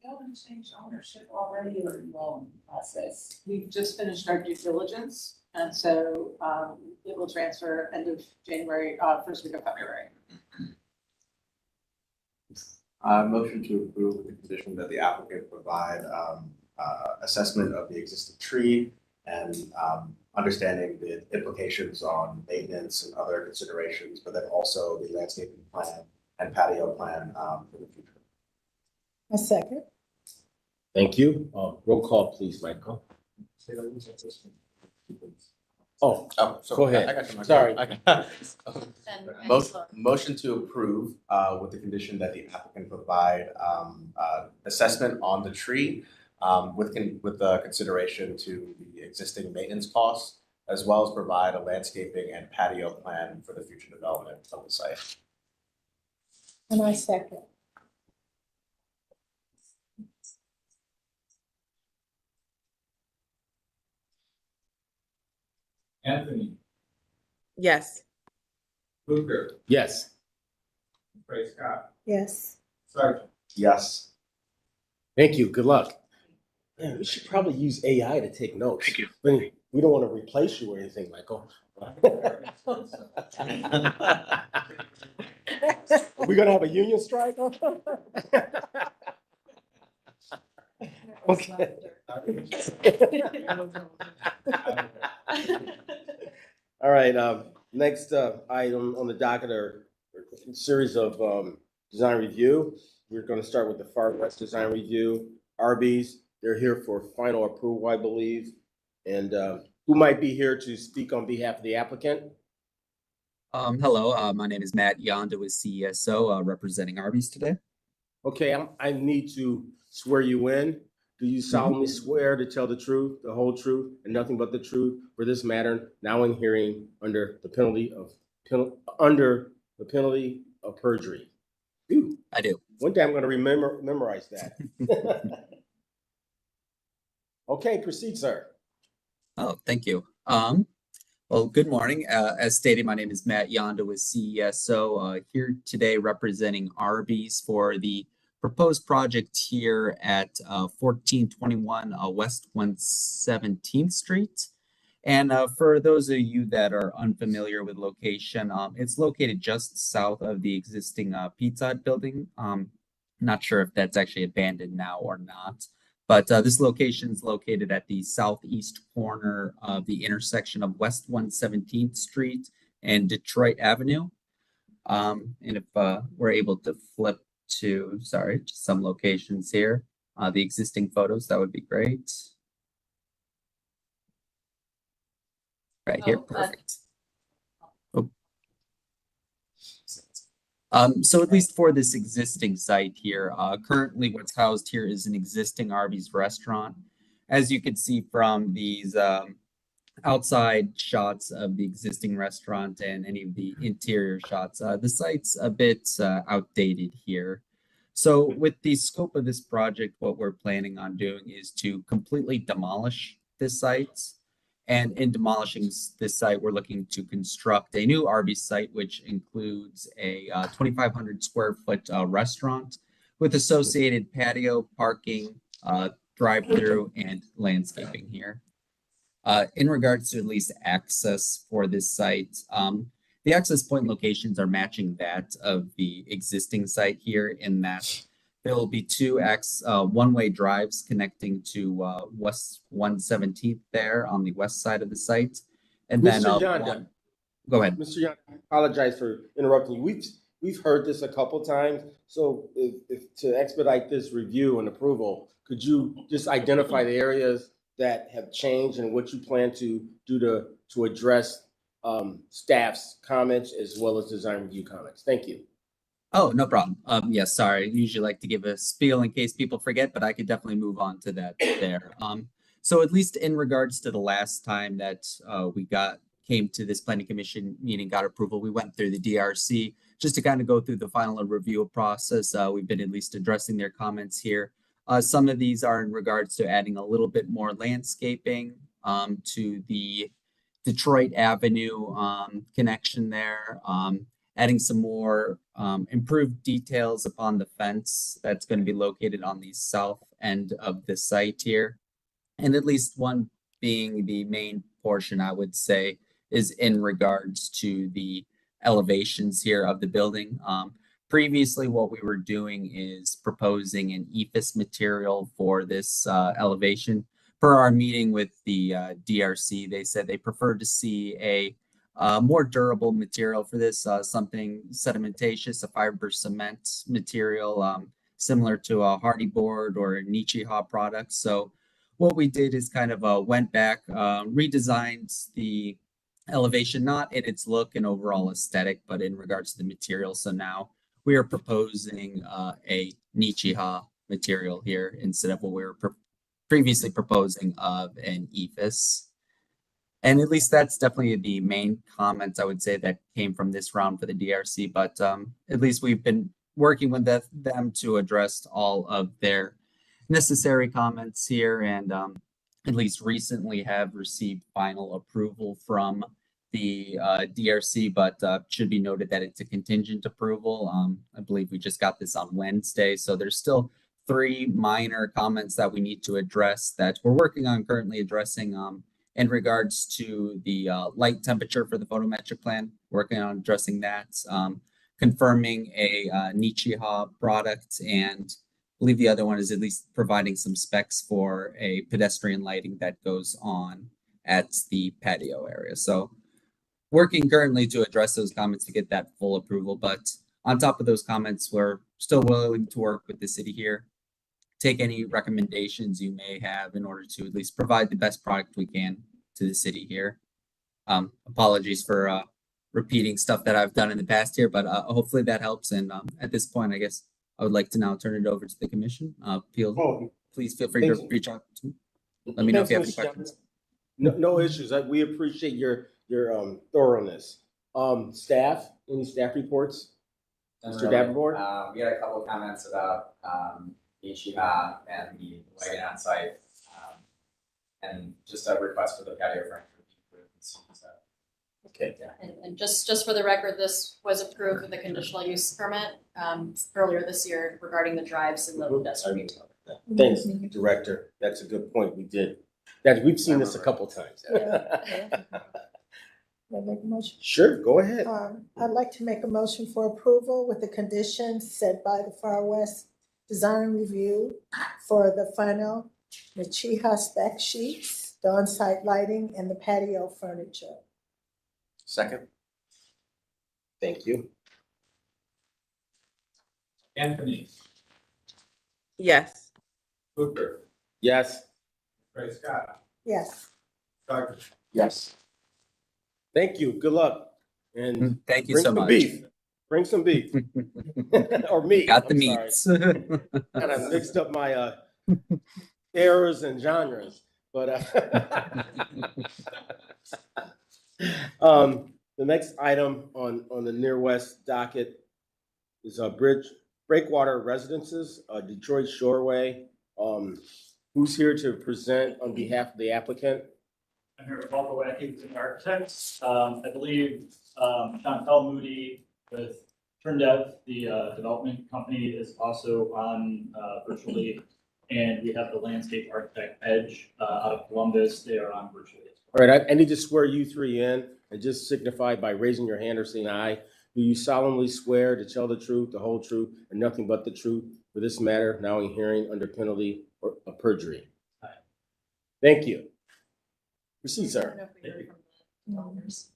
Building changed ownership already, or involved in the process? We've just finished our due diligence, and so it will transfer end of January, first week of February. Motion to approve with the condition that the applicant provide assessment of the existing tree and understanding the implications on maintenance and other considerations, but then also the landscaping plan and patio plan for the future. A second. Thank you. Roll call, please, Michael. Oh, So go ahead. I got you, Michael. Sorry. Motion to approve with the condition that the applicant provide assessment on the tree with the consideration to the existing maintenance costs, as well as provide a landscaping and patio plan for the future development of the site. And I second. Anthony, Yes. Luker, Yes. Ray Scott, Yes. Sargent. Yes. Thank you. Good luck. Yeah, we should probably use AI to take notes. Thank you. But we don't want to replace you or anything, Michael. We're gonna have a union strike. Okay. All right, next, item on the docket are a series of, design review. We're gonna start with the Far West Design Review, Arby's. They're here for final approval, I believe. And, who might be here to speak on behalf of the applicant? Hello, my name is Matt Yonda with CESO, representing Arby's today. Okay, I need to swear you in. Do you solemnly swear to tell the truth, the whole truth, and nothing but the truth for this matter, now in hearing under the penalty of perjury? Ooh, I do. one day I'm gonna memorize that. Okay, proceed, sir. Oh, thank you. Well, good morning. As stated, my name is Matt Yonda with CESO, here today representing Arby's for the proposed project here at 1421 West 117th Street. And for those of you that are unfamiliar with location, it's located just south of the existing Pizza Hut building. Not sure if that's actually abandoned now or not. But this location is located at the southeast corner of the intersection of West 117th Street and Detroit Avenue. And if we're able to flip to, sorry, just some locations here, the existing photos, that would be great. Right here, perfect. So at least for this existing site here, currently what's housed here is an existing Arby's restaurant. As you can see from these outside shots of the existing restaurant and any of the interior shots, the site's a bit outdated here. So with the scope of this project, what we're planning on doing is to completely demolish this site. And in demolishing this site, we're looking to construct a new Arby's site, which includes a 2,500 square foot restaurant with associated patio, parking, drive-through, and landscaping here. In regards to at least access for this site, the access point locations are matching that of the existing site here in that there will be two one-way drives connecting to West 117th there on the west side of the site. And then Mr. Yonda, go ahead. Mr. Yonda, I apologize for interrupting you. We've heard this a couple times. So if to expedite this review and approval, could you just identify the areas that have changed and what you plan to do to address staff's comments as well as design review comments? Thank you. Oh, no problem. Yes, sorry. I usually like to give a spiel in case people forget, but I could definitely move on to that there. So at least in regards to the last time that we came to this planning commission meeting, got approval, we went through the DRC just to kind of go through the final review process. We've been at least addressing their comments here. Some of these are in regards to adding a little bit more landscaping to the Detroit Avenue connection there. Adding some more improved details upon the fence that's going to be located on the south end of the site here. And at least one being the main portion, I would say, is in regards to the elevations here of the building. Previously, what we were doing is proposing an EIFS material for this elevation. Per our meeting with the DRC, they said they preferred to see a more durable material for this, something sedimentatious, a fiber cement material, similar to a Hardy board or a Nichiha product. So what we did is kind of went back, redesigned the elevation, not in its look and overall aesthetic, but in regards to the material. So now we are proposing a Nichiha material here instead of what we were previously proposing of an EIFS. And at least that's definitely the main comments I would say that came from this round for the DRC. But at least we've been working with them to address all of their necessary comments here, and at least recently have received final approval from the DRC, but should be noted that it's a contingent approval. I believe we just got this on Wednesday, so there's still 3 minor comments that we need to address that we're working on currently addressing. In regards to the light temperature for the photometric plan, working on addressing that, confirming a Nichiha product, and believe the other one is at least providing some specs for a pedestrian lighting that goes on at the patio area. So working currently to address those comments to get that full approval, but on top of those comments, we're still willing to work with the city here, take any recommendations you may have in order to at least provide the best product we can to the city here. Apologies for repeating stuff that I've done in the past here, but hopefully that helps. And at this point, I guess I would like to now turn it over to the commission. Please feel free to reach out to me. Let me know if you have any questions. No issues. We appreciate your thoroughness. Staff, any staff reports? Mr. Davenport? We had a couple of comments about the HVAC and the lighting on site. And just a request for the patio furniture to be approved. So, okay. And just for the record, this was approved with a conditional use permit earlier this year regarding the drives and the pedestrian. Thanks, Director. That's a good point. We did. We've seen this a couple times. May I make a motion? Sure, go ahead. I'd like to make a motion for approval with the conditions set by the Far West Design Review for the final Machiha spec sheets, the on-site lighting, and the patio furniture. Second. Thank you. Anthony, Yes. Hooper, Yes. Ray Scott, Yes. Doug. Yes. Thank you. Good luck. And Thank you bring so some much. beef. Bring some beef. Or meat. Got the I'm meats. sorry. Kind of mixed up my eras and genres, but the next item on the Near West docket is Breakwater Residences, Detroit Shoreway. Who's here to present on behalf of the applicant? I'm here with Bob Wacky with the architects. I believe Chantal Moody with Turndev, the development company, is also on virtually. And we have the landscape architect Edge out of Columbus. They are on virtually. All right, I need to swear you three in and just signify by raising your hand or saying aye. Do you solemnly swear to tell the truth, the whole truth, and nothing but the truth for this matter now in hearing under penalty of perjury? Aye. Thank you. Proceed, sir. I don't know if we heard from the developers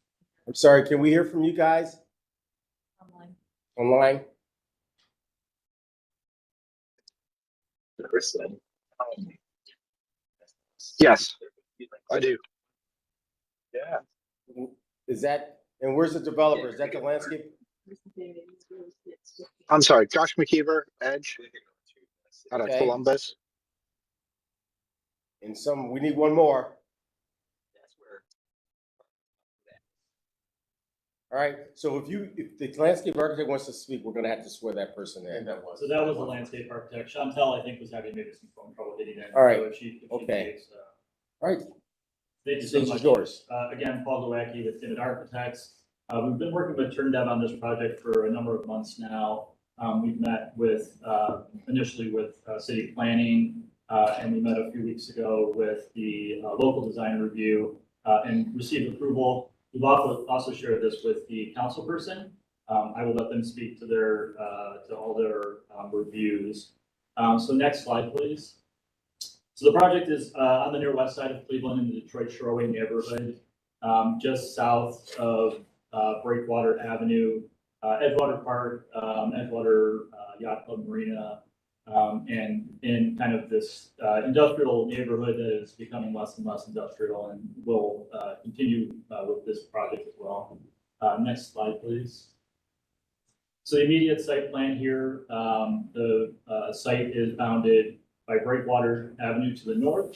I'm sorry, can we hear from you guys online. online? Yes, I do. Yeah. Is that, and where's the developer? Is that the landscape? I'm sorry, Josh McKeever, Edge, out of Okay. Columbus. And we need one more. All right, so if the landscape architect wants to speak, we're gonna have to swear that person in. So that was the landscape architect. Chantal, I think, was having maybe some phone trouble getting in. All right. So if she Okay. takes, All right, thank you so stage is much. yours. Again, Paul Glowacki with Timid Architects. We've been working with Turndev on this project for a number of months now. We've met initially with city planning, and we met a few weeks ago with the local design review and received approval. We've also shared this with the council person. I will let them speak to all their reviews. So next slide, please. So the project is on the near west side of Cleveland in the Detroit Shoreway neighborhood, just south of Breakwater Avenue, Edgewater Park, Edgewater Yacht Club Marina, and in kind of this industrial neighborhood that is becoming less and less industrial and will continue with this project as well. Next slide, please. So the immediate site plan here, the site is bounded by Breakwater Avenue to the north.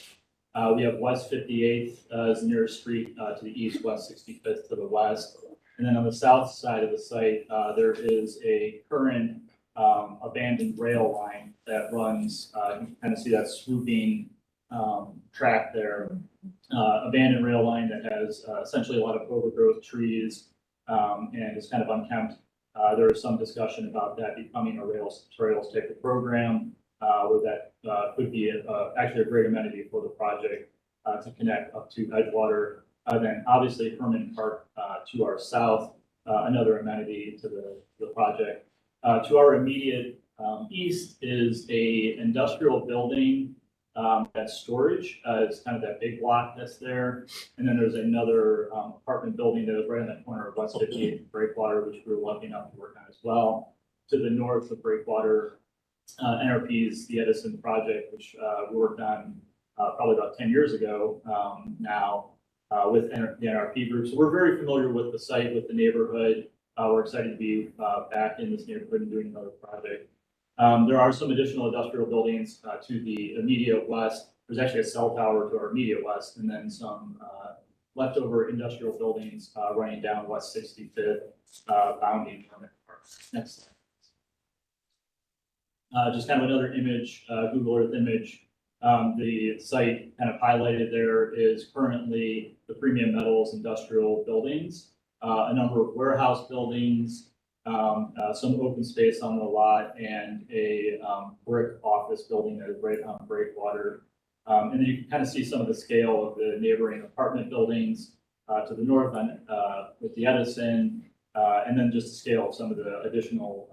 We have West 58th as the nearest street to the east, West 65th to the west. And then on the south side of the site, there is a current abandoned rail line that runs, you can kind of see that swooping track there. Abandoned rail line that has essentially a lot of overgrowth trees and is kind of unkempt. There is some discussion about that becoming a trails type of program where that could be actually a great amenity for the project to connect up to Edgewater. Then obviously Herman Park to our south, another amenity to the project. To our immediate East is a industrial building that's storage. It's kind of that big lot that's there. And then there's another apartment building that is right on the corner of West 58th and Breakwater, which we were lucky enough to work on as well. To the north of Breakwater, NRP's the Edison project, which we worked on probably about 10 years ago now with the NRP group. So we're very familiar with the site, with the neighborhood. We're excited to be back in this neighborhood and doing another project. There are some additional industrial buildings to the immediate west. There's actually a cell tower to our immediate west, and then some leftover industrial buildings running down West 65th, bounding Hermit Park. Next slide. Just kind of another image, Google Earth image. The site kind of highlighted there is currently the Premium Metals industrial buildings, a number of warehouse buildings, some open space on the lot, and a brick office building that is right on Breakwater. And then you can kind of see some of the scale of the neighboring apartment buildings to the north on with the Edison, and then just the scale of some of the additional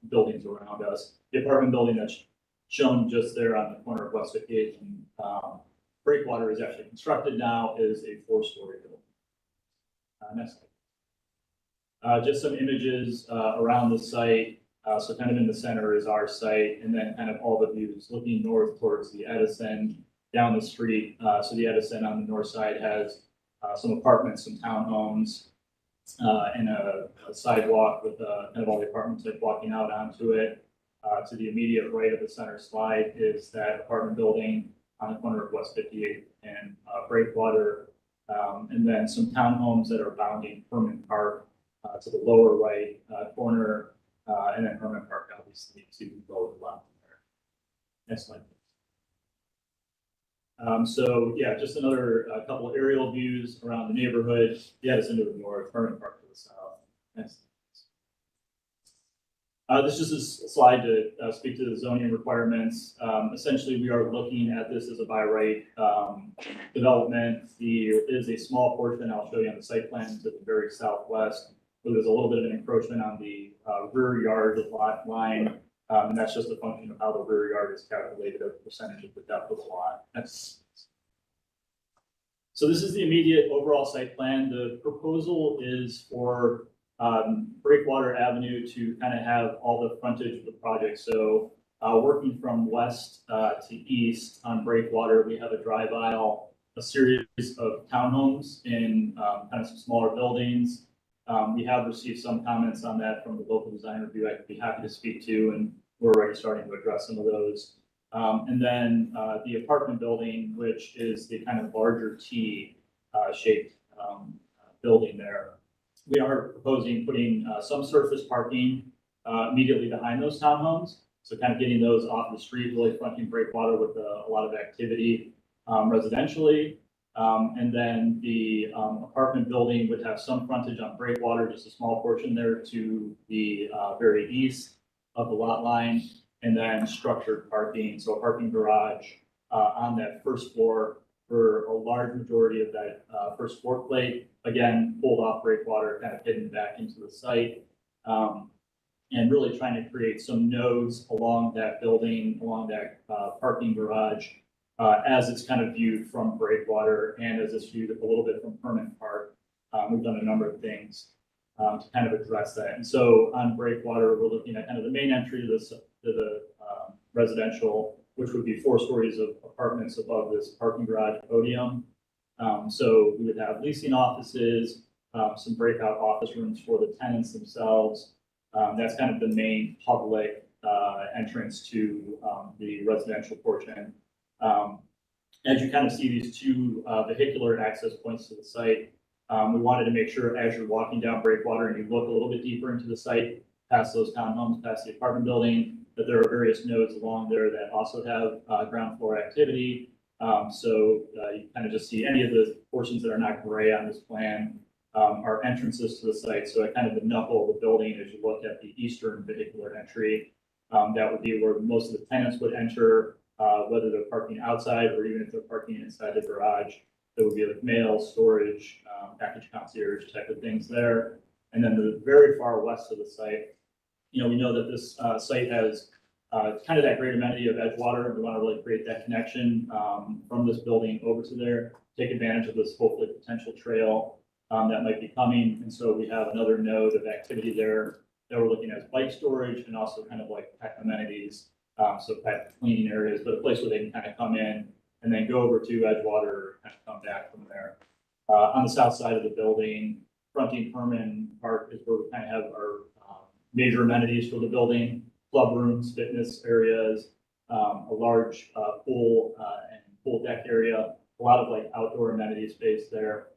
buildings around us. The apartment building that's shown just there on the corner of West 58th and Breakwater is actually constructed now, is a 4-story building. Next slide. Just some images around the site. So kind of in the center is our site, and then kind of all the views looking north towards the Edison down the street. So the Edison on the north side has some apartments, some townhomes, and a sidewalk with kind of all the apartments like walking out onto it. To the immediate right of the center slide is that apartment building on the corner of West 58th and Breakwater, and then some townhomes that are bounding Hermit Park to the lower right corner, and then Hermit Park obviously to the lower left there. Next slide. So yeah, just another couple aerial views around the neighborhood. The Edison to the north, Hermit Park to the south. Next. This is just a slide to speak to the zoning requirements. Essentially, we are looking at this as a by right development. There is a small portion I'll show you on the site plan to the very southwest, where there's a little bit of an encroachment on the rear yard lot line. And that's just a function of how the rear yard is calculated as a percentage of the depth of the lot. So this is the immediate overall site plan. The proposal is for Breakwater Avenue to kind of have all the frontage of the project. So working from west to east on Breakwater, we have a drive aisle, a series of townhomes in kind of some smaller buildings. We have received some comments on that from the local design review I'd be happy to speak to, and we're already starting to address some of those. And then the apartment building, which is the kind of larger T shaped building there. We are proposing putting some surface parking immediately behind those townhomes. So kind of getting those off the street, really fronting Breakwater with a lot of activity residentially. And then the apartment building would have some frontage on Breakwater, just a small portion there to the very east of the lot line, and then structured parking, so a parking garage on that first floor for a large majority of that first floor plate. Again, pulled off Breakwater, kind of hidden back into the site. And really trying to create some nodes along that building, along that parking garage, as it's kind of viewed from Breakwater and as it's viewed a little bit from Hermit Park. We've done a number of things to kind of address that. And so on Breakwater, we're looking at kind of the main entry to the residential, which would be 4 stories of apartments above this parking garage podium. So we would have leasing offices, some breakout office rooms for the tenants themselves. That's kind of the main public entrance to the residential portion. As you kind of see these two vehicular access points to the site, we wanted to make sure as you're walking down Breakwater and you look a little bit deeper into the site, past those townhomes, past the apartment building, that there are various nodes along there that also have ground floor activity. So you kind of just see any of the portions that are not gray on this plan are entrances to the site. So at kind of the knuckle of the building, as you look at the eastern vehicular entry, that would be where most of the tenants would enter, whether they're parking outside or even if they're parking inside the garage. There would be like mail, storage, package concierge type of things there. And then the very far west of the site, you know, we know that this site has kind of that great amenity of Edgewater. We want to really create that connection from this building over to there, take advantage of this hopefully potential trail that might be coming. And so we have another node of activity there that we're looking at as bike storage and also kind of like pet amenities. So pet cleaning areas, but a place where they can kind of come in and then go over to Edgewater and kind of come back from there. On the south side of the building, fronting Herman Park is where we kind of have our major amenities for the building, club rooms, fitness areas, a large pool and pool deck area, a lot of like outdoor amenity space there.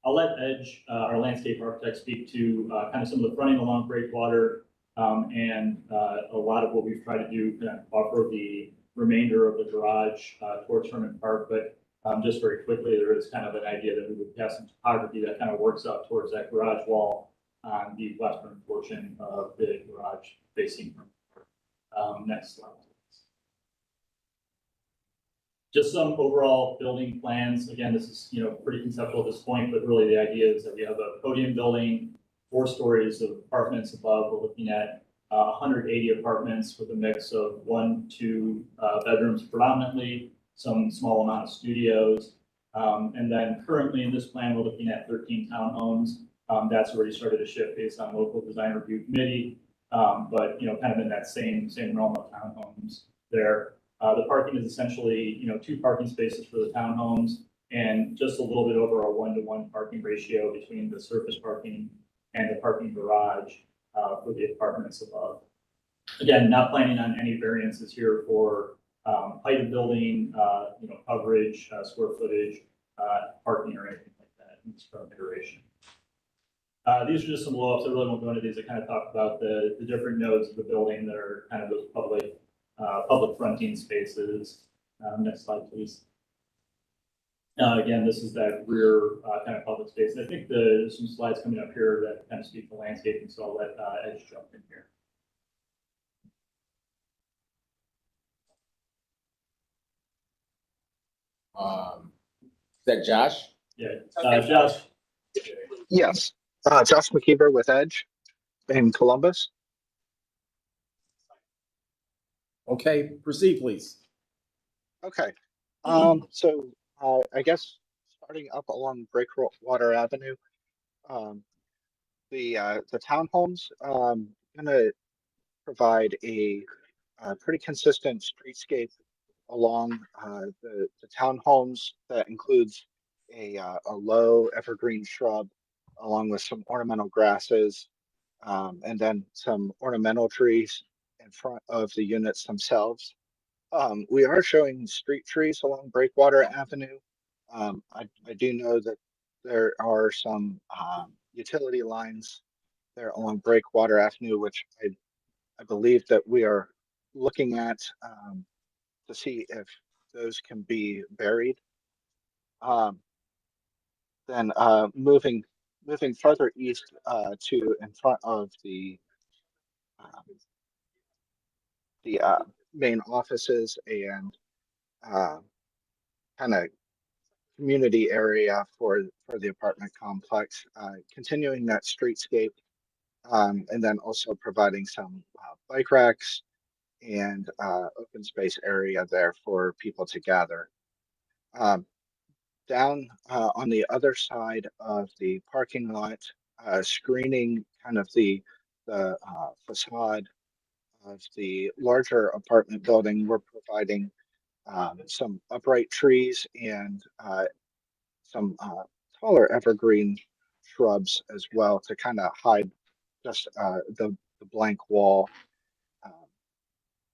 I'll let Edge, our landscape architect, speak to kind of some of the fronting along Breakwater and a lot of what we've tried to do kind of buffer the remainder of the garage towards Herman Park. But just very quickly, there is kind of an idea that we would have some topography that kind of works up towards that garage wall on the western portion of the garage facing Herman Park. Next slide. Just some overall building plans. Again, this is pretty conceptual at this point, but really the idea is that we have a podium building, 4 stories of apartments above. We're looking at 180 apartments with a mix of 1-2 bedrooms predominantly, some small amount of studios. And then currently in this plan, we're looking at 13 townhomes. That's already started to shift based on local design review committee, but kind of in that same realm of townhomes there. The parking is essentially 2 parking spaces for the townhomes and just a little bit over a 1-to-1 parking ratio between the surface parking and the parking garage for the apartments above. Again, not planning on any variances here for height of building, coverage, square footage, parking or anything like that in this current iteration. These are just some blow-ups. I really won't go into these. I kind of talked about the different nodes of the building that are kind of those public fronting spaces. Next slide, please. Again, this is that rear kind of public space. And I think there's some slides coming up here that kind of speak to landscaping, so I'll let Edge jump in here. Is that Josh? Yeah, Josh. Yes, Josh McKeever with Edge in Columbus. Okay, proceed, please. Okay, so I guess starting up along Breakwater Avenue, the townhomes gonna provide a pretty consistent streetscape along the townhomes that includes a low evergreen shrub along with some ornamental grasses and then some ornamental trees in front of the units themselves. We are showing street trees along Breakwater Avenue. I do know that there are some utility lines there along Breakwater Avenue, which I believe that we are looking at to see if those can be buried. Then moving further east to in front of the main offices and kind of community area for the apartment complex, continuing that streetscape, and then also providing some bike racks and open space area there for people to gather. Down on the other side of the parking lot, screening kind of the facade of the larger apartment building, we're providing some upright trees and some taller evergreen shrubs as well to kind of hide just the blank wall.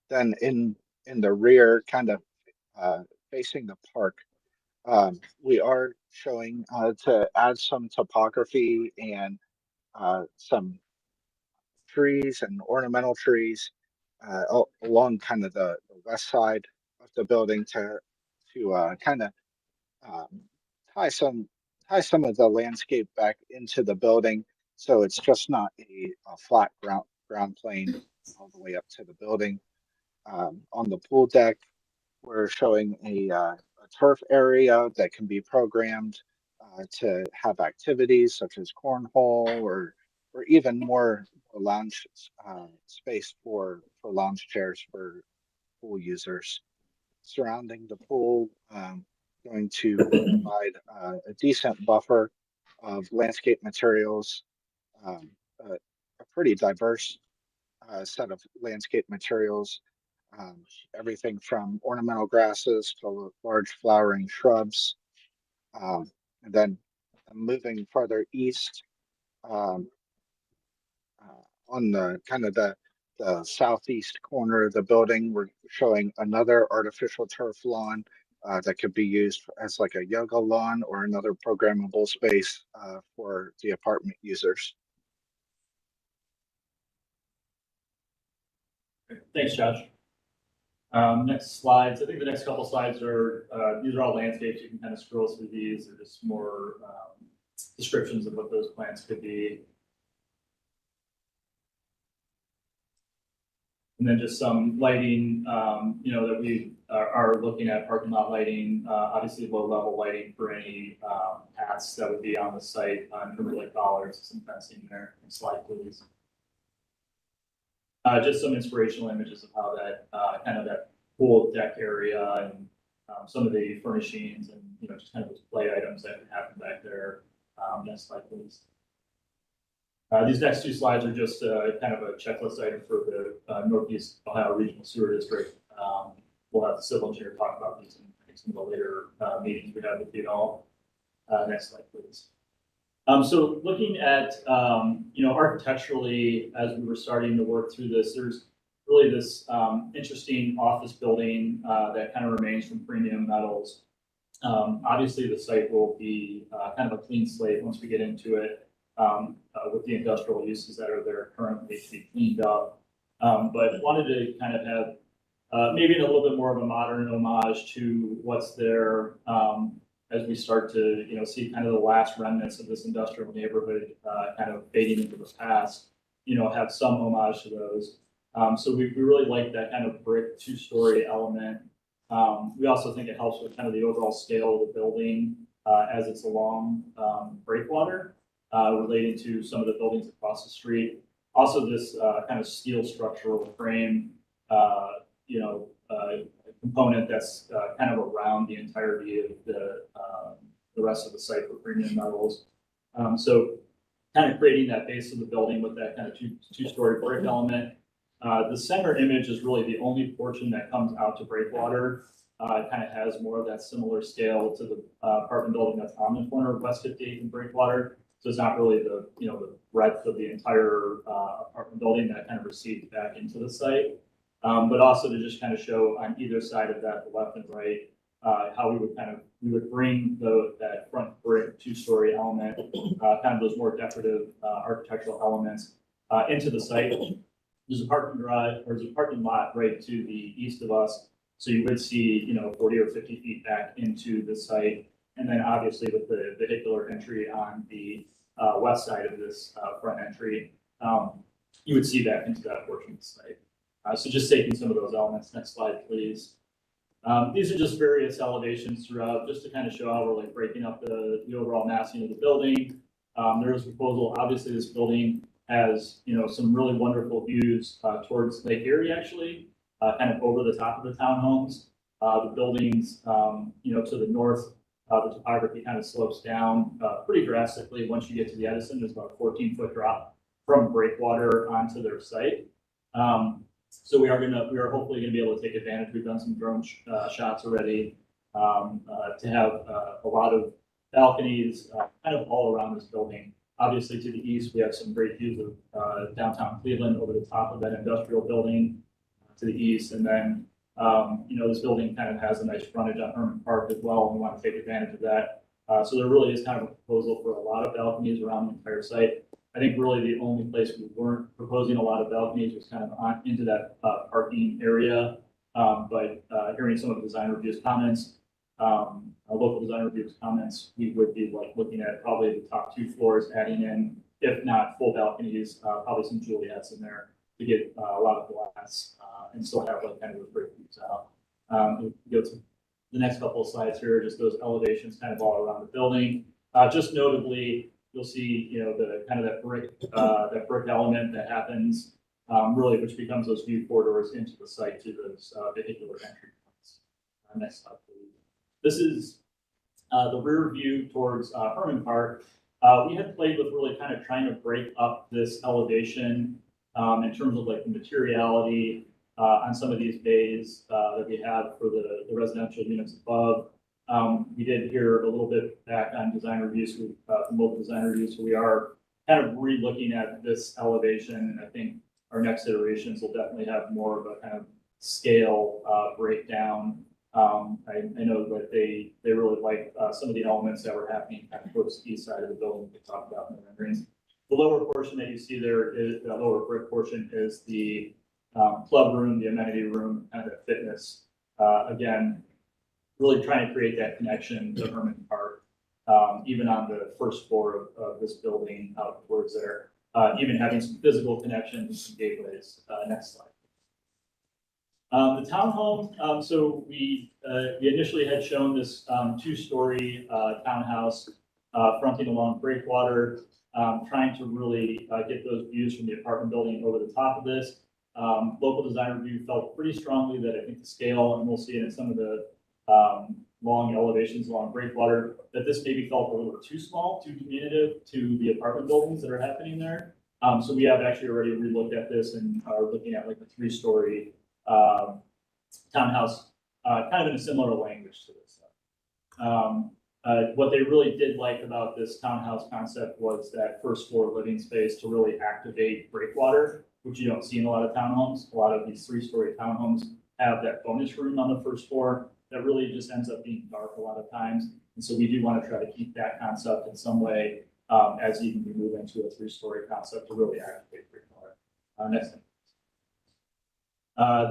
Then in the rear, kind of facing the park, we are showing to add some topography and some trees and ornamental trees along kind of the west side of the building to kind of tie some of the landscape back into the building, so it's just not a flat ground plane all the way up to the building. On the pool deck, we're showing a turf area that can be programmed to have activities such as cornhole or even more lounge space for for lounge chairs for pool users. Surrounding the pool, going to provide a decent buffer of landscape materials, um, a pretty diverse set of landscape materials, everything from ornamental grasses to large flowering shrubs. And then moving further east, um, on the kind of the southeast corner of the building, we're showing another artificial turf lawn that could be used as like a yoga lawn or another programmable space for the apartment users. Thanks, Josh. Next slides. I think the next couple slides are, these are all landscapes. You can kind of scroll through these. They're just more descriptions of what those plants could be. And then just some lighting, that we are looking at, parking lot lighting, obviously low level lighting for any paths that would be on the site, in terms of like bollards, some fencing there. Next slide, please. Just some inspirational images of how that kind of that pool deck area and some of the furnishings and just kind of display items that can happen back there. Next slide, please. These next two slides are just kind of a checklist item for the Northeast Ohio Regional Sewer District. We'll have the civil engineer talk about these in some of the later meetings we have with you all. Next slide, please. So looking at, architecturally, as we were starting to work through this, there's really this interesting office building that kind of remains from Premium Metals. Obviously, the site will be kind of a clean slate once we get into it with the industrial uses that are there currently to be cleaned up. But wanted to kind of have maybe a little bit more of a modern homage to what's there as we start to, see kind of the last remnants of this industrial neighborhood kind of fading into the past, have some homage to those. So we really like that kind of brick two-story element. We also think it helps with kind of the overall scale of the building as it's along breakwater, relating to some of the buildings across the street. Also, this kind of steel structural frame, component that's kind of around the entirety of the rest of the site for Premium Metals. So kind of creating that base of the building with that kind of two-story brick element. The center image is really the only portion that comes out to breakwater. It kind of has more of that similar scale to the apartment building that's on the corner of West 58th and Breakwater. So it's not really the breadth of the entire apartment building that kind of recedes back into the site. But also to just kind of show on either side of that, the left and right, how we would bring that front brick two-story element, kind of those more decorative architectural elements into the site. There's a parking garage, or there's a parking lot right to the east of us. So you would see, 40 or 50 feet back into the site. And then obviously with the vehicular entry on the west side of this front entry, you would see back into that portion of the site. So just taking some of those elements. Next slide, please. These are just various elevations throughout, just to kind of show how we're like breaking up the overall massing of the building. There is a proposal. Obviously, this building has some really wonderful views towards Lake Erie, actually, kind of over the top of the townhomes. The buildings, to the north, the topography kind of slopes down pretty drastically. Once you get to the Edison, there's about a 14-foot drop from breakwater onto their site. So we are hopefully going to be able to take advantage. We've done some drone shots already to have a lot of balconies kind of all around this building. Obviously, to the east, we have some great views of downtown Cleveland over the top of that industrial building to the east. And then, this building kind of has a nice frontage on Herman Park as well, and we want to take advantage of that. So there really is kind of a proposal for a lot of balconies around the entire site. I think really the only place we weren't proposing a lot of balconies was kind of on into that parking area. But hearing some of the design reviews comments, local design reviews comments, we would be like looking at probably the top 2 floors, adding in, if not full balconies, probably some Juliets in there to get a lot of glass and still have like kind of those brick views out. Go to the next couple of slides here, just those elevations kind of all around the building. Just notably, you'll see, the kind of that brick element that happens really, which becomes those view corridors into the site to those vehicular entry points. Next slide, please. This is the rear view towards Herman Park. We had played with really kind of trying to break up this elevation in terms of like the materiality on some of these bays that we have for the residential units above. We did hear a little bit back on design reviews from local design reviews, so we are kind of re-looking at this elevation, and I think our next iterations will definitely have more of a kind of scale breakdown. I know that they really like some of the elements that were happening kind of towards the east side of the building we talked about in the renderings. The lower portion that you see there is the lower brick portion is the club room, the amenity room, kind of the fitness. Again, really trying to create that connection to Herman Park, even on the first floor of this building out towards there, even having some physical connections, some gateways. Next slide. The townhome, so we initially had shown this two-story townhouse fronting along Breakwater, trying to really get those views from the apartment building over the top of this. Local design review felt pretty strongly that I think the scale, and we'll see it in some of the long elevations along Breakwater, that this maybe felt a little bit too small, too diminutive to the apartment buildings that are happening there. So we have actually already relooked at this and are looking at like a three-story townhouse, kind of in a similar language to this stuff. What they really did like about this townhouse concept was that first floor living space to really activate breakwater, which you don't see in a lot of townhomes. A lot of these three-story townhomes have that bonus room on the first floor that really just ends up being dark a lot of times. And so we do want to try to keep that concept in some way as even we move into a three-story concept to really activate breakwater. Next thing.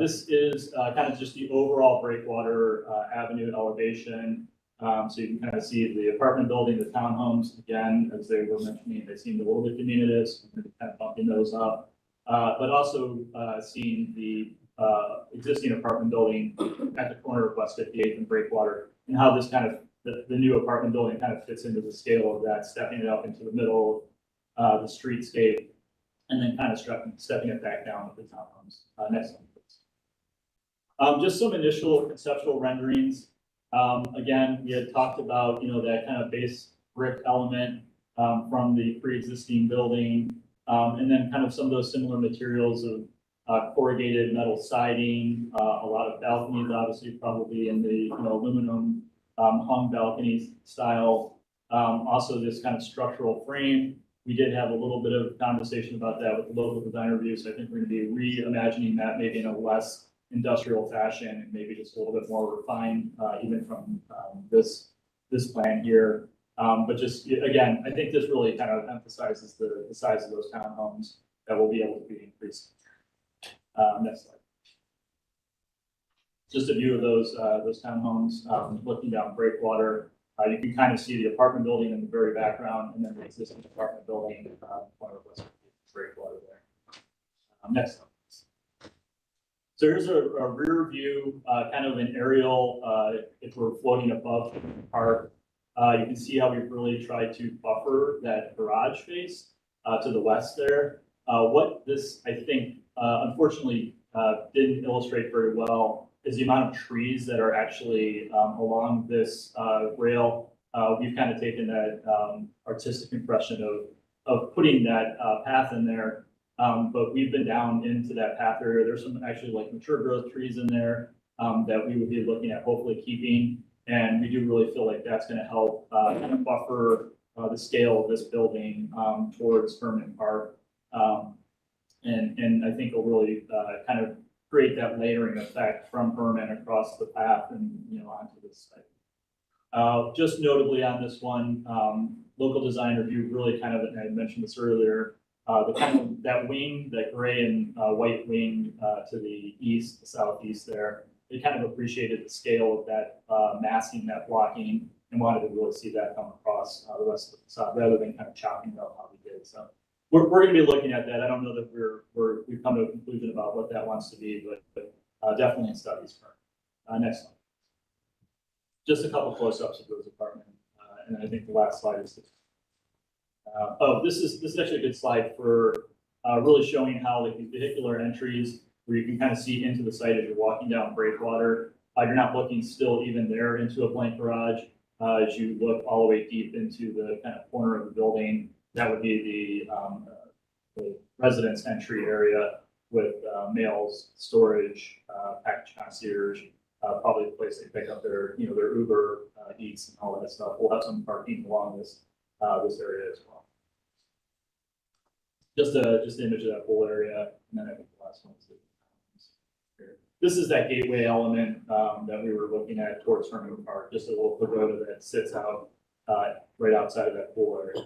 This is kind of just the overall Breakwater Avenue elevation. So you can kind of see the apartment building, the townhomes, again, as they were mentioning, they seemed a little bit diminutive, so we're kind of bumping those up. But also seeing the existing apartment building at the corner of West 58th and Breakwater, and how this kind of, the new apartment building kind of fits into the scale of that, stepping it up into the middle of the streetscape, and then kind of stepping it back down with the townhomes. Next one, please. Just some initial conceptual renderings. Again, we had talked about, that kind of base brick element from the pre-existing building, and then kind of some of those similar materials of corrugated metal siding, a lot of balconies, obviously probably in the aluminum hung balcony style. Also this kind of structural frame. We did have a little bit of conversation about that with the local design review, so I think we're going to be reimagining that maybe in a less industrial fashion and maybe just a little bit more refined, even from this plan here. But just, again, I think this really kind of emphasizes the size of those townhomes that will be able to be increased. Next slide. Just a view of those townhomes looking down Breakwater. You can kind of see the apartment building in the very background, and then the existing apartment building in front of West Breakwater there. Next slide. So here's a rear view, kind of an aerial, if we're floating above the park. You can see how we've really tried to buffer that garage space to the west there. What this, I think, unfortunately didn't illustrate very well is the amount of trees that are actually along this rail. We've kind of taken that artistic impression of putting that path in there. But we've been down into that path area. There's some actually like mature growth trees in there that we would be looking at hopefully keeping. And we do really feel like that's going to help kind of buffer the scale of this building towards Herman Park. And I think it'll really kind of create that layering effect from Herman across the path and onto this site. Just notably on this one, local design review really kind of, and I mentioned this earlier, the kind of that wing, that gray and white wing to the east, the southeast there, they kind of appreciated the scale of that massing, that blocking, and wanted to really see that come across the rest of the facade rather than kind of chopping it up how we did. So we're going to be looking at that. I don't know that we've come to a conclusion about what that wants to be, but definitely in studies for. Next one. Just a couple close-ups of those apartments, and I think the last slide is. This is actually a good slide for really showing how like these vehicular entries where you can kind of see into the site as you're walking down Breakwater. You're not looking still even there into a blank garage. As you look all the way deep into the kind of corner of the building, that would be the residence entry area with mails, storage, package concierge, probably the place they pick up their, their Uber Eats and all that stuff. We'll have some parking along this area as well. Just an image of that whole area, and then I think the last one is here. This is that gateway element that we were looking at towards Herman Park, just a little pagoda that sits out right outside of that pool area.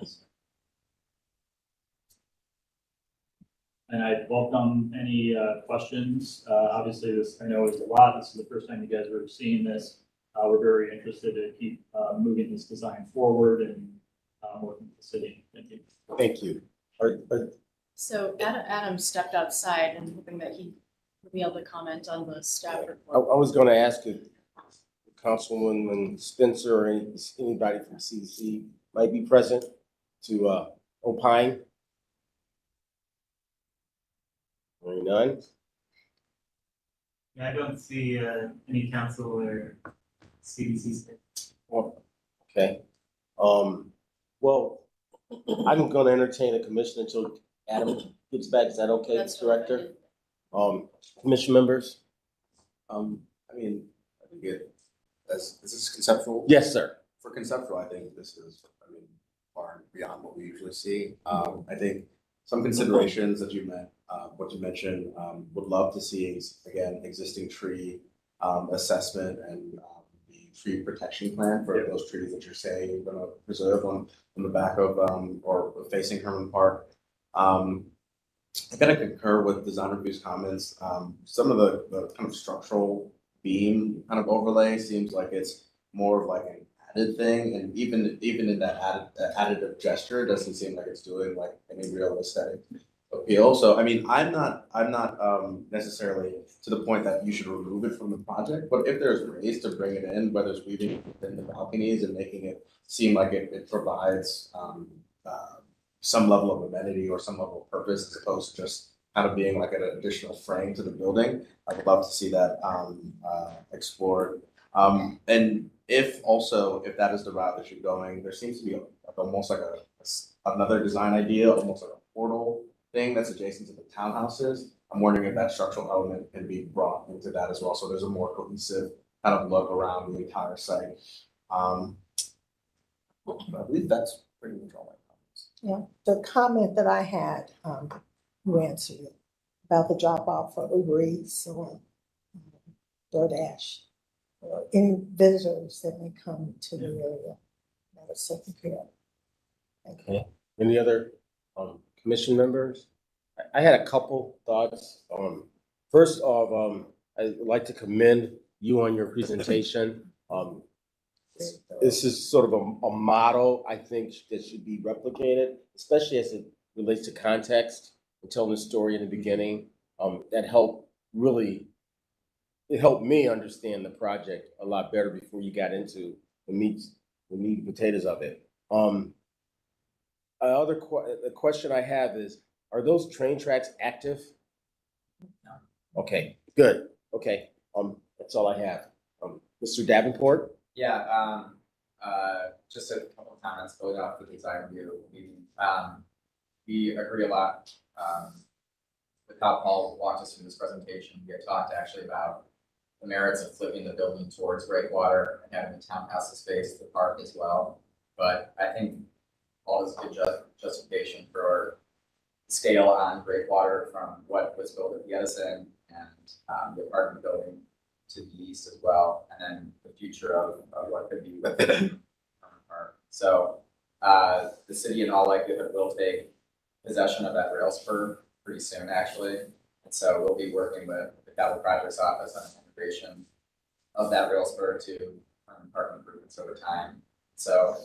And I welcome any questions. Obviously, this I know is a lot. This is the first time you guys are seeing this. We're very interested to keep moving this design forward and working with the city. Thank you. Thank you. So Adam stepped outside and hoping that he would be able to comment on the staff I report. was going to ask if Councilwoman Spencer or anybody from CDC might be present to opine. Hearing none. Yeah, I don't see any council or CDC staff. Well, okay. Well, I'm going to entertain a commission until Adam gets back. Is that okay, That's Director? Commission members? I mean, I think is this conceptual? Yes, sir. For conceptual, I think this is, far beyond what we usually see. I think some considerations that what you mentioned, would love to see, again, existing tree assessment and the tree protection plan for those trees that you're saying you're gonna preserve on the back of, or facing Herman Park. I gotta concur with design review's comments. Some of the kind of structural beam kind of overlay seems like it's more of like an added thing, and even in that additive gesture, it doesn't seem like it's doing like any real aesthetic appeal. So I mean, I'm not necessarily to the point that you should remove it from the project, but if there's ways to bring it in, whether it's weaving within the balconies and making it seem like it provides some level of amenity or some level of purpose as opposed to just kind of being like an additional frame to the building, I would love to see that explored. And if that is the route that you're going, there seems to be almost like another design idea, almost like a portal thing that's adjacent to the townhouses. I'm wondering if that structural element can be brought into that as well, so there's a more cohesive kind of look around the entire site. I believe that's pretty much all my comments. Yeah, the comment that I had, you answered it, about the drop off for Uber Eats or DoorDash, or any visitors that may come to the area. That was taken care of. Thank you. Okay. Any other commission members? I had a couple thoughts. First off, I'd like to commend you on your presentation. This is sort of a model I think that should be replicated, especially as it relates to context and telling the story in the beginning. It helped me understand the project a lot better before you got into the meat and potatoes of it. The question I have is, are those train tracks active? No. Okay, good. Okay, that's all I have. Mr. Davenport? Yeah, just a couple of comments building off the design review. We agree a lot with how Paul walked us through this presentation. We had talked actually about the merits of flipping the building towards Breakwater and having the townhouses face the park as well. But I think Paul is a good justification for scale on Breakwater from what was built at the Edison and the apartment building to the east as well, and then the future of what could be within Herman Park. So the city in all likelihood will take possession of that rail spur pretty soon, actually. And so we'll be working with the Capital Projects Office on an integration of that rail spur to Herman Park improvements over time. So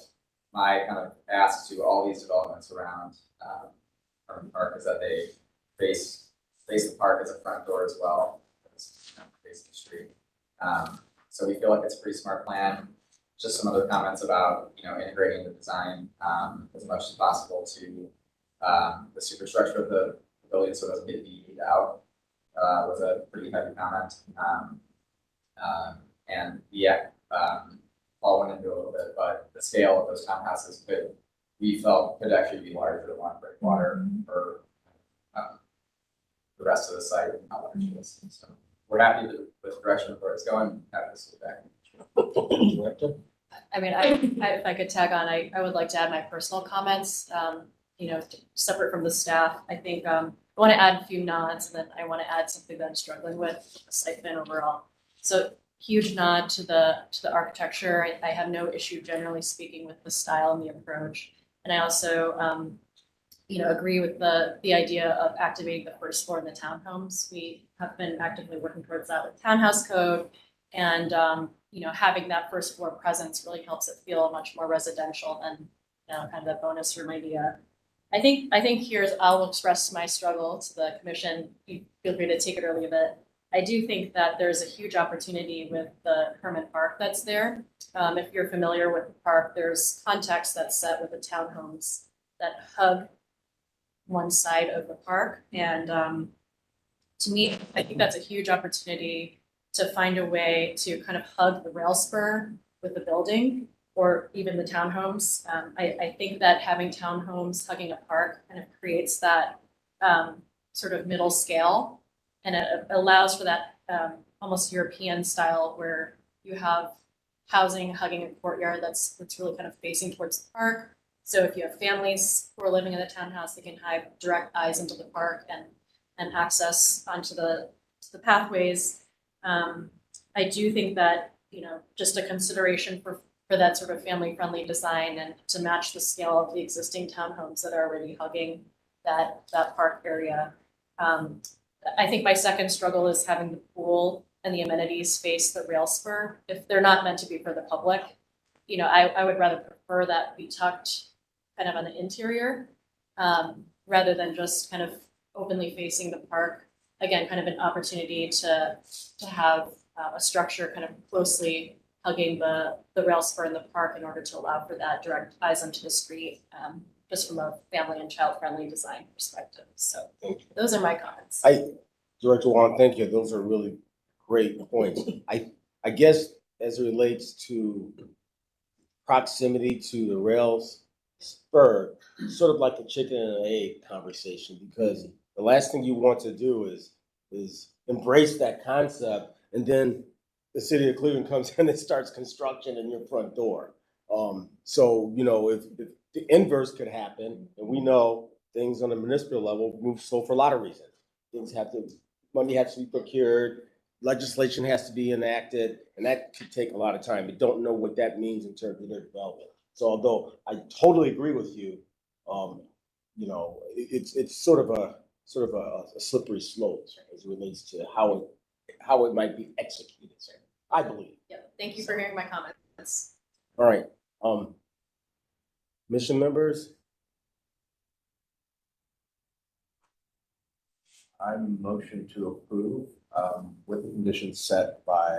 my kind of ask to all these developments around Herman Park is that they face the park as a front door as well. Face the street. So we feel like it's a pretty smart plan. Just some other comments about integrating the design as much as possible to the superstructure of the building so it doesn't get beat out, was a pretty heavy comment. And yeah, Paul went into a little bit, but the scale of those townhouses we felt could actually be larger than one breakwater for the rest of the site and how large it is. So we're happy with the direction of where it's going. Happy to see back. I mean, if I could tag on, I would like to add my personal comments, separate from the staff. I think, I want to add a few nods, and then I want to add something that I'm struggling with, the site plan overall. So huge nod to the architecture. I have no issue, generally speaking, with the style and the approach. And I also, agree with the idea of activating the first floor in the townhomes. We have been actively working towards that with townhouse code, and having that first floor presence really helps it feel much more residential than kind of that bonus room idea. I think I'll express my struggle to the commission. You feel free to take it or leave it. I do think that there's a huge opportunity with the Herman Park that's there. If you're familiar with the park, there's context that's set with the townhomes that hug one side of the park. And to me, I think that's a huge opportunity to find a way to kind of hug the rail spur with the building or even the townhomes. I think that having townhomes hugging a park kind of creates that sort of middle scale, and it allows for that almost European style where you have housing hugging a courtyard that's really kind of facing towards the park. So if you have families who are living in a townhouse, they can have direct eyes into the park and access onto the pathways. I do think that, just a consideration for that sort of family-friendly design and to match the scale of the existing townhomes that are already hugging that park area. I think my second struggle is having the pool and the amenities face the rail spur. If they're not meant to be for the public, I would rather prefer that be tucked kind of on the interior rather than just kind of openly facing the park. Again, kind of an opportunity to have a structure kind of closely hugging the rail spur in the park in order to allow for that direct eyes onto the street, just from a family and child-friendly design perspective. So those are my comments. Director Wong, thank you. Those are really great points. I guess as it relates to proximity to the rails spur, sort of like a chicken and an egg conversation, because the last thing you want to do is embrace that concept, and then the city of Cleveland comes in and starts construction in your front door. So, if the inverse could happen, and we know things on the municipal level move slow for a lot of reasons. Money has to be procured, legislation has to be enacted, and that could take a lot of time. We don't know what that means in terms of their development. So although I totally agree with you, it's sort of a slippery slope as it relates to how it might be executed, I believe. Yeah, thank you for hearing my comments. All right. Mission members? I motion to approve with the conditions set by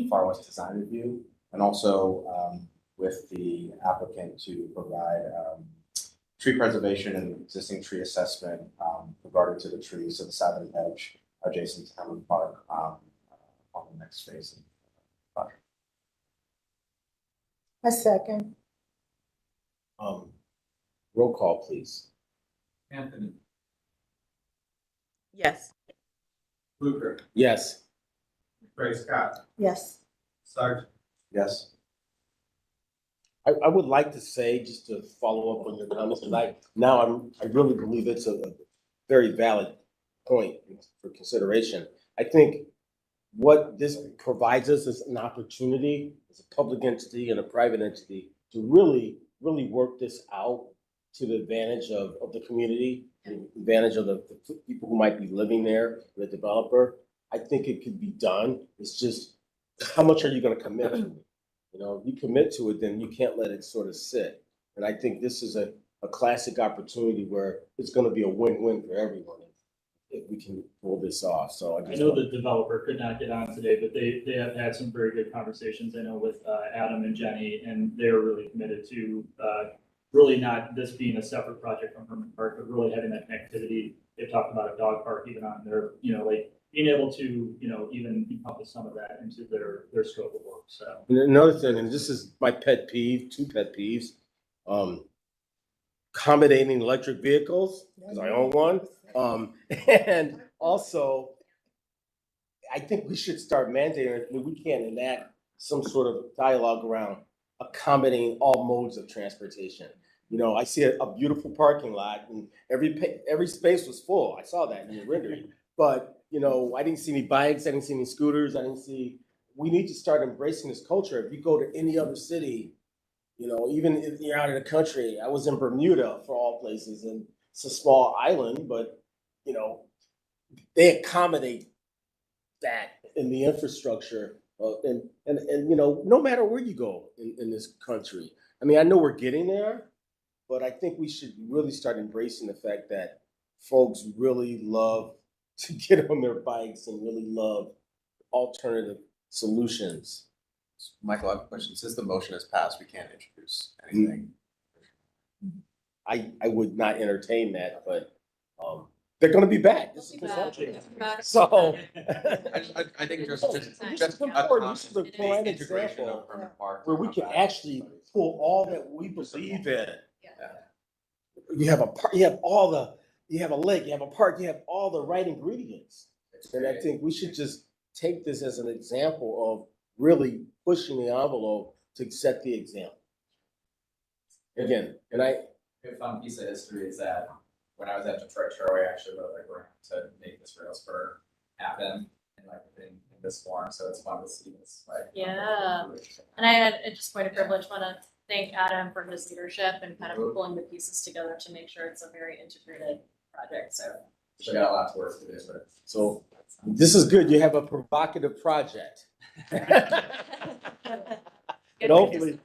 Far West Design Review, and also with the applicant to provide tree preservation and existing tree assessment regarding to the trees of the southern edge adjacent to Herman Park on the next phase of the project. A second. Roll call, please. Anthony. Yes. Luker. Yes. Ray Scott. Yes. Sargent. Yes. I would like to say, just to follow up on your comments, because I really believe it's a very valid point for consideration. I think what this provides us is an opportunity as a public entity and a private entity to really work this out to the advantage of the community, the advantage of the people who might be living there, the developer. I think it could be done. It's just, how much are you going to commit to? If you commit to it, then you can't let it sort of sit. And I think this is a classic opportunity where it's going to be a win-win for everyone if we can pull this off. So I know the developer could not get on today, but they have had some very good conversations, I know, with Adam and Jenny, and they're really committed to really not this being a separate project from Herman Park, but really having that connectivity. They've talked about a dog park even on their, like being able to, even encompass some of that into their scope of work, so. And another thing, and this is my pet peeve, two pet peeves, accommodating electric vehicles, because I own one. And also, I think we should start mandating, we can enact some sort of dialogue around accommodating all modes of transportation. I see a beautiful parking lot and every space was full. I saw that in the rendering. But, I didn't see any bikes, I didn't see any scooters, we need to start embracing this culture. If you go to any other city, even if you're out of the country, I was in Bermuda for all places, and it's a small island, but, they accommodate that in the infrastructure. And no matter where you go in this country, I know we're getting there, but I think we should really start embracing the fact that folks really love to get on their bikes and really love alternative solutions. Michael, I have a question. Since the motion has passed, we can't introduce anything. I would not entertain that, but they're going to be back. This is consumption. So I think just important. This is a prime example where we can actually pull all that we believe in. You have a park, you have a lake, you have a park, you have all the right ingredients. And I think we should just take this as an example of really pushing the envelope to set the example. Again, and A fun piece of history is that when I was at Detroit Troy, I actually wrote a grant to make this rail spur happen in this form. So it's fun to see this. Yeah. And I had just point of privilege, want to thank Adam for his leadership and kind of pulling the pieces together to make sure it's a very integrated project. So we got a lot to work to do. So this is good. You have a provocative project. And hopefully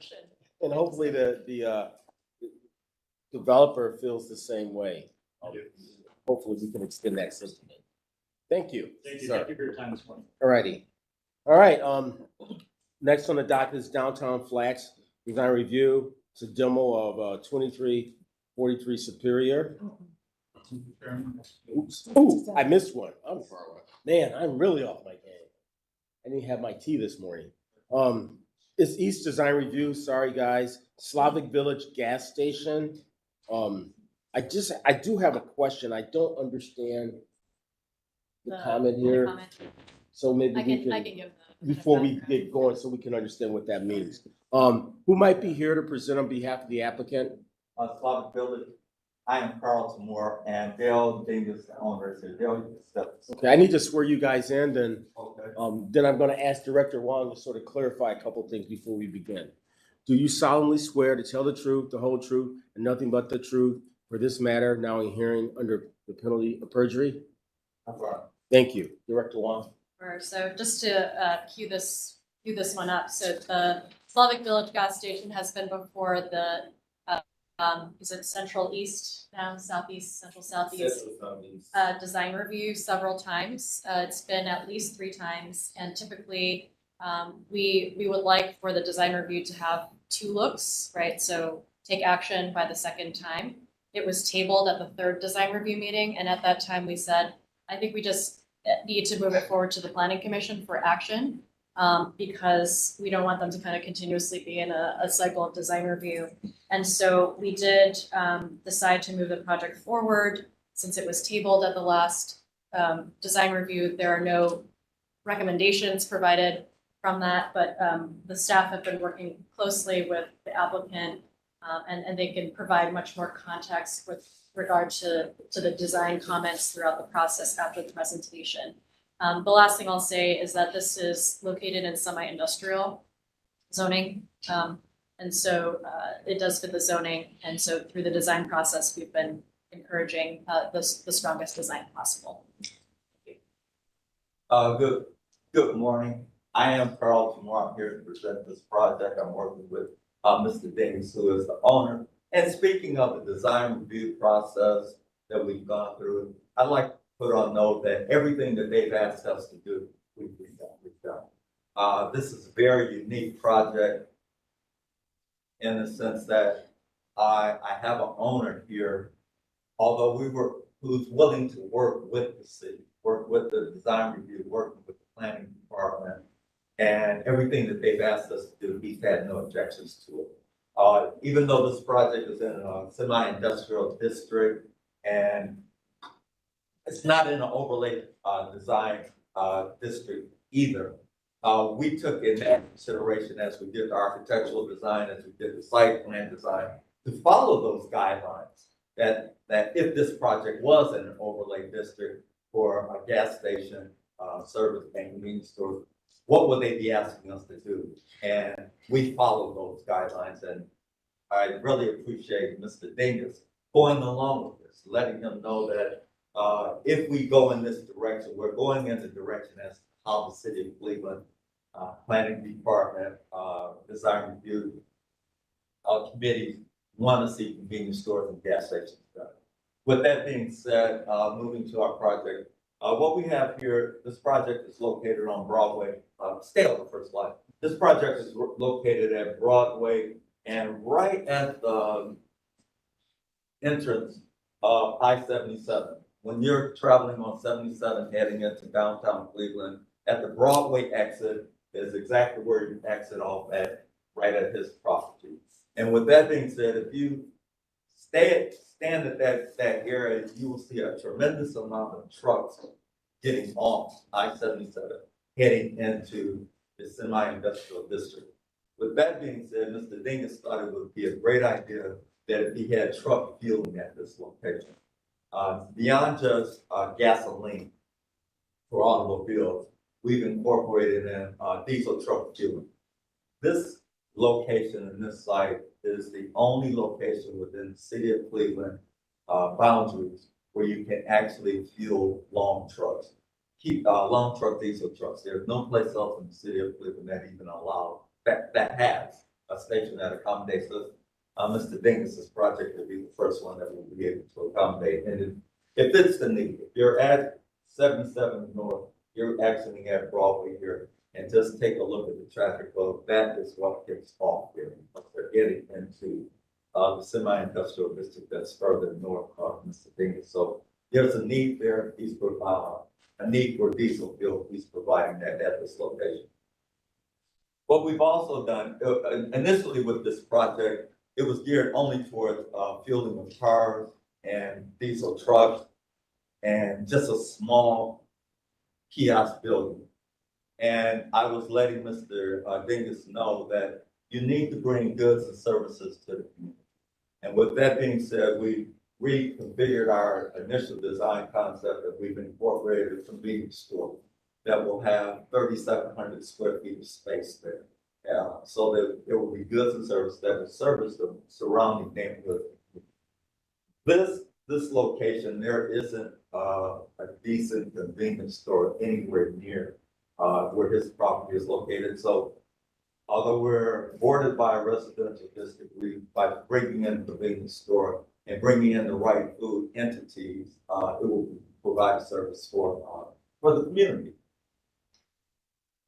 the developer feels the same way. Hopefully we can extend that system. Thank you. Thank you. Thank you for your time this morning. All righty. All right. Next on the docket is Downtown Flats design review. It's a demo of 2343 Superior. Oops. Ooh, I missed one. I'm really off my game. I didn't have my tea this morning. It's East Design Review. Sorry, guys. Slavic Village gas station. I do have a question. I don't understand the comment here. So maybe I can give before we get going, so we can understand what that means. Who might be here to present on behalf of the applicant? Slavic Village. I am Carl Moore, and Dale Dingus, the owner, so Dale. Okay, I need to swear you guys in, then. Okay. Then I'm going to ask Director Wong to sort of clarify a couple of things before we begin. Do you solemnly swear to tell the truth, the whole truth, and nothing but the truth for this matter now in hearing under the penalty of perjury? Thank you, Director Wong. Sure. So just to cue this one up. So the Slavic Village gas station has been before the is it Central East now, Southeast, Central Southeast design review several times. It's been at least 3 times, and typically we would like for the design review to have 2 looks, right? So take action by the 2nd time. It was tabled at the 3rd design review meeting, and at that time we said, I think we just need to move it forward to the Planning Commission for action. Because we don't want them to kind of continuously be in a cycle of design review. And so we did decide to move the project forward. Since it was tabled at the last design review, there are no recommendations provided from that, but the staff have been working closely with the applicant and they can provide much more context with regard to the design comments throughout the process after the presentation. The last thing I'll say is that this is located in semi-industrial zoning. And so it does fit the zoning. And so through the design process, we've been encouraging the strongest design possible. Good morning. I am Carl Moore. I'm here to present this project. I'm working with Mr. Dingus, who is the owner. And speaking of the design review process that we've gone through, I'd like to put on note that everything that they've asked us to do, we've done. This is a very unique project in the sense that I have an owner here, although who's willing to work with the city, work with the design review, work with the planning department. And everything that they've asked us to do, he's had no objections to it. Even though this project is in a semi-industrial district and it's not in an overlay, design, district either. We took in that consideration as we did the architectural design, as we did the site plan design, to follow those guidelines. That if this project was in an overlay district for a gas station, service and convenience store, what would they be asking us to do? And we followed those guidelines, and I really appreciate Mr. Dingus going along with this, letting them know that if we go in this direction, we're going in the direction as how the city of Cleveland, planning department, design review, committees want to see convenience stores and gas stations done. With that being said, moving to our project, what we have here, this project is located on Broadway. Stay on the first slide. This project is located at Broadway and right at the entrance of I-77. When you're traveling on 77 heading into downtown Cleveland, at the Broadway exit is exactly where you exit off at, right at his property. And with that being said, if you stand at that area, you will see a tremendous amount of trucks getting off I-77, heading into the semi-industrial district. With that being said, Mr. Dingus thought it would be a great idea that if he had truck fueling at this location. Beyond just gasoline for automobiles, we've incorporated in diesel truck fueling. This location in this site is the only location within the city of Cleveland boundaries where you can actually fuel long trucks. Long truck diesel trucks. There's no place else in the city of Cleveland that even allows that has a station that accommodates this. Mr. Dingus's project will be the first one that will be able to accommodate, and it fits the need. If you're at 77 North, you're exiting at Broadway here, and just take a look at the traffic flow. That is what gets off here. They're getting into the semi-industrial district that's further north of Mr. Dingus. So there's a need there. He's a need for diesel fuel. He's providing that at this location. What we've also done initially with this project, it was geared only towards fueling of cars and diesel trucks and just a small kiosk building. And I was letting Mr. Dingus know that you need to bring goods and services to the community. And with that being said, we reconfigured our initial design concept that we've incorporated a convenience store that will have 3,700 square feet of space there. So that there will be goods and services that will service the surrounding neighborhood. This location, there isn't a decent convenience store anywhere near where his property is located. So although we're bordered by a residential district, by bringing in the convenience store and bringing in the right food entities, it will provide a service for the community.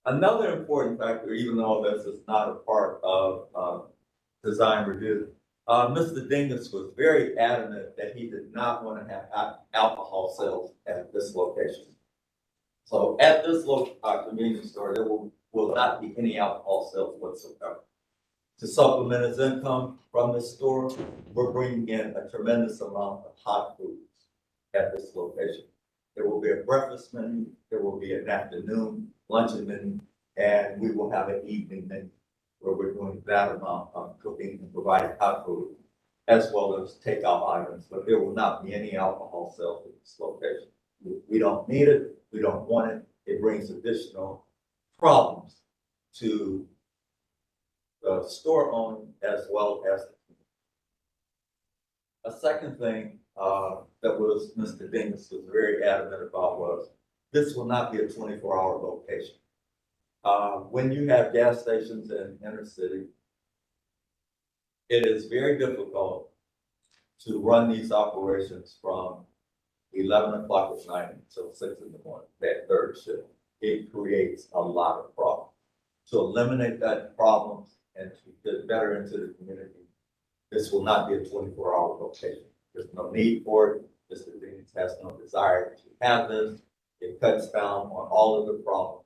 Another important factor, even though this is not a part of design review, Mr. Dingus was very adamant that he did not want to have alcohol sales at this location. So at this convenience store, there will not be any alcohol sales whatsoever. To supplement his income from this store, we're bringing in a tremendous amount of hot foods at this location. There will be a breakfast menu, there will be an afternoon luncheon menu, and we will have an evening menu where we're doing that amount of cooking and providing hot food, as well as takeout items, but there will not be any alcohol sales at this location. We don't need it, we don't want it. It brings additional problems to the store owner as well as the community. A second thing that was Mr. Dingus was very adamant about was this will not be a 24-hour location. When you have gas stations in inner city, it is very difficult to run these operations from 11 o'clock at night until 6 in the morning, that third shift. It creates a lot of problems. To eliminate that problem and to get better into the community, This will not be a 24-hour location. There's no need for it. Mr. Deans has no desire to have this. It cuts down on all of the problems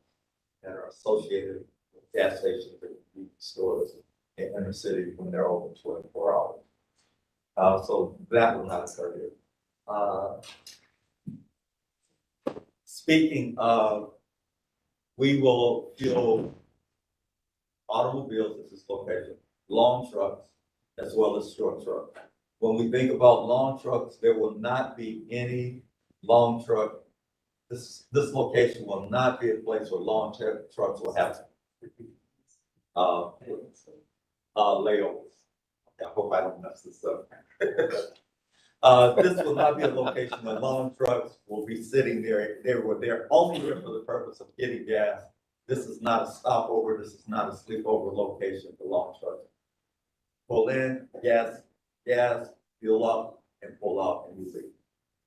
that are associated with gas stations and convenience stores in inner city when they're open 24 hours. So that will not occur here. Speaking of, we will fuel automobiles at this location, long trucks, as well as short trucks. When we think about long trucks, there will not be any long truck. This location will not be a place where long trucks will have layovers. I hope I don't mess this up. This will not be a location where long trucks will be sitting there. They're only here for the purpose of getting gas. This is not a stopover. This is not a sleepover location for long trucks. Pull in, gas, fuel up, and pull out, and you leave.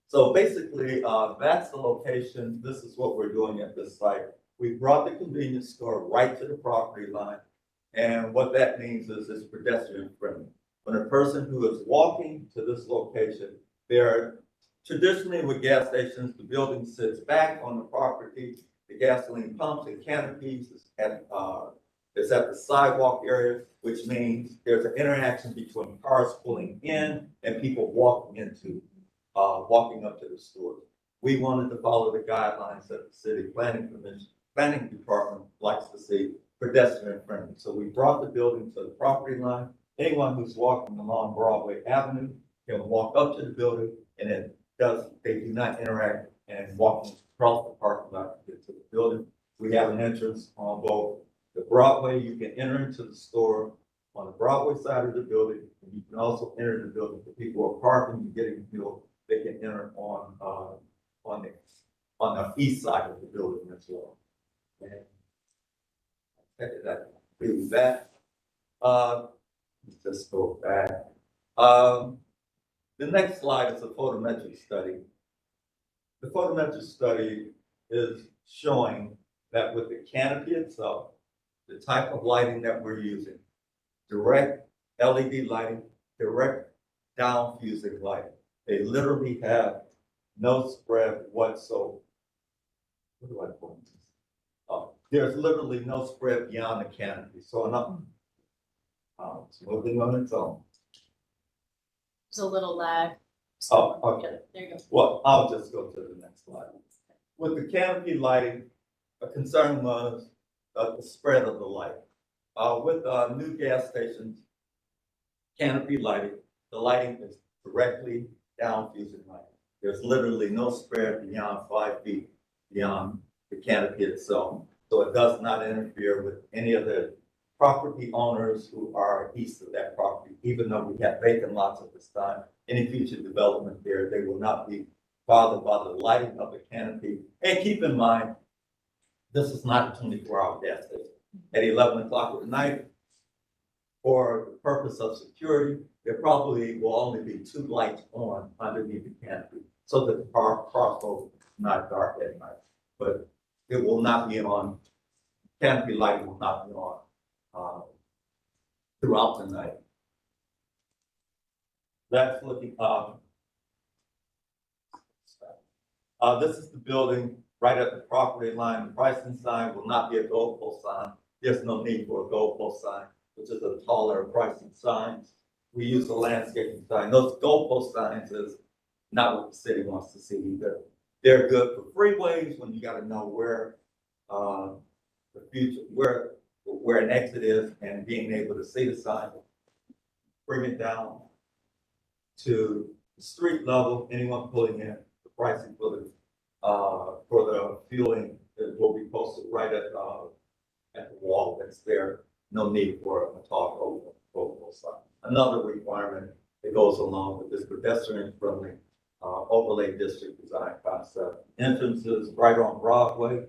So basically, that's the location. This is what we're doing at this site. We brought the convenience store right to the property line. And what that means is it's pedestrian friendly. When a person who is walking to this location, traditionally with gas stations, the building sits back on the property. The gasoline pumps and canopies is at the sidewalk area, which means there's an interaction between cars pulling in and people walking up to the store. We wanted to follow the guidelines that the city planning department likes to see, pedestrian friendly. So we brought the building to the property line. Anyone who's walking along Broadway Avenue can walk up to the building, and they do not interact and walking across the parking lot to get to the building. We have an entrance on both the Broadway. You can enter into the store on the Broadway side of the building, and you can also enter the building for people who are parking and getting fuel. They can enter on the east side of the building as well. And that agree with that. Let's just go back. The next slide is a photometric study. The photometric study is showing that with the canopy itself, the type of lighting that we're using, direct LED lighting, direct down fusing lighting, they literally have no spread whatsoever. What do I point this? There's literally no spread beyond the canopy. So it's moving on its own. There's a little lag. Oh, okay. There you go. Well, I'll just go to the next slide. With the canopy lighting, a concern was the spread of the light. With new gas stations, canopy lighting, the lighting is directly down fusing lighting. There's literally no spread beyond 5 feet beyond the canopy itself. So it does not interfere with any of the property owners who are east of that property, even though we have vacant lots at this time. Any future development there, they will not be bothered by the lighting of the canopy. And keep in mind, this is not a 24-hour gas station. At 11 o'clock at night, for the purpose of security, there probably will only be 2 lights on underneath the canopy, so that the crossroad is not dark at night. But it will not be on, canopy lighting will not be on throughout the night. That's looking this is the building right at the property line. The pricing sign will not be a goalpost sign. There's no need for a goalpost sign, which is a taller pricing sign. We use the landscaping sign. Those goalpost signs is not what the city wants to see either. They're good for freeways when you got to know where the future, where an exit is, and being able to see the sign. Bring it down to the street level. Anyone pulling in, the pricing for the fueling will be posted right at the wall that's there. No need for a tall goalpost sign. Another requirement that goes along with this pedestrian-friendly overlay district design concept. Entrances right on Broadway.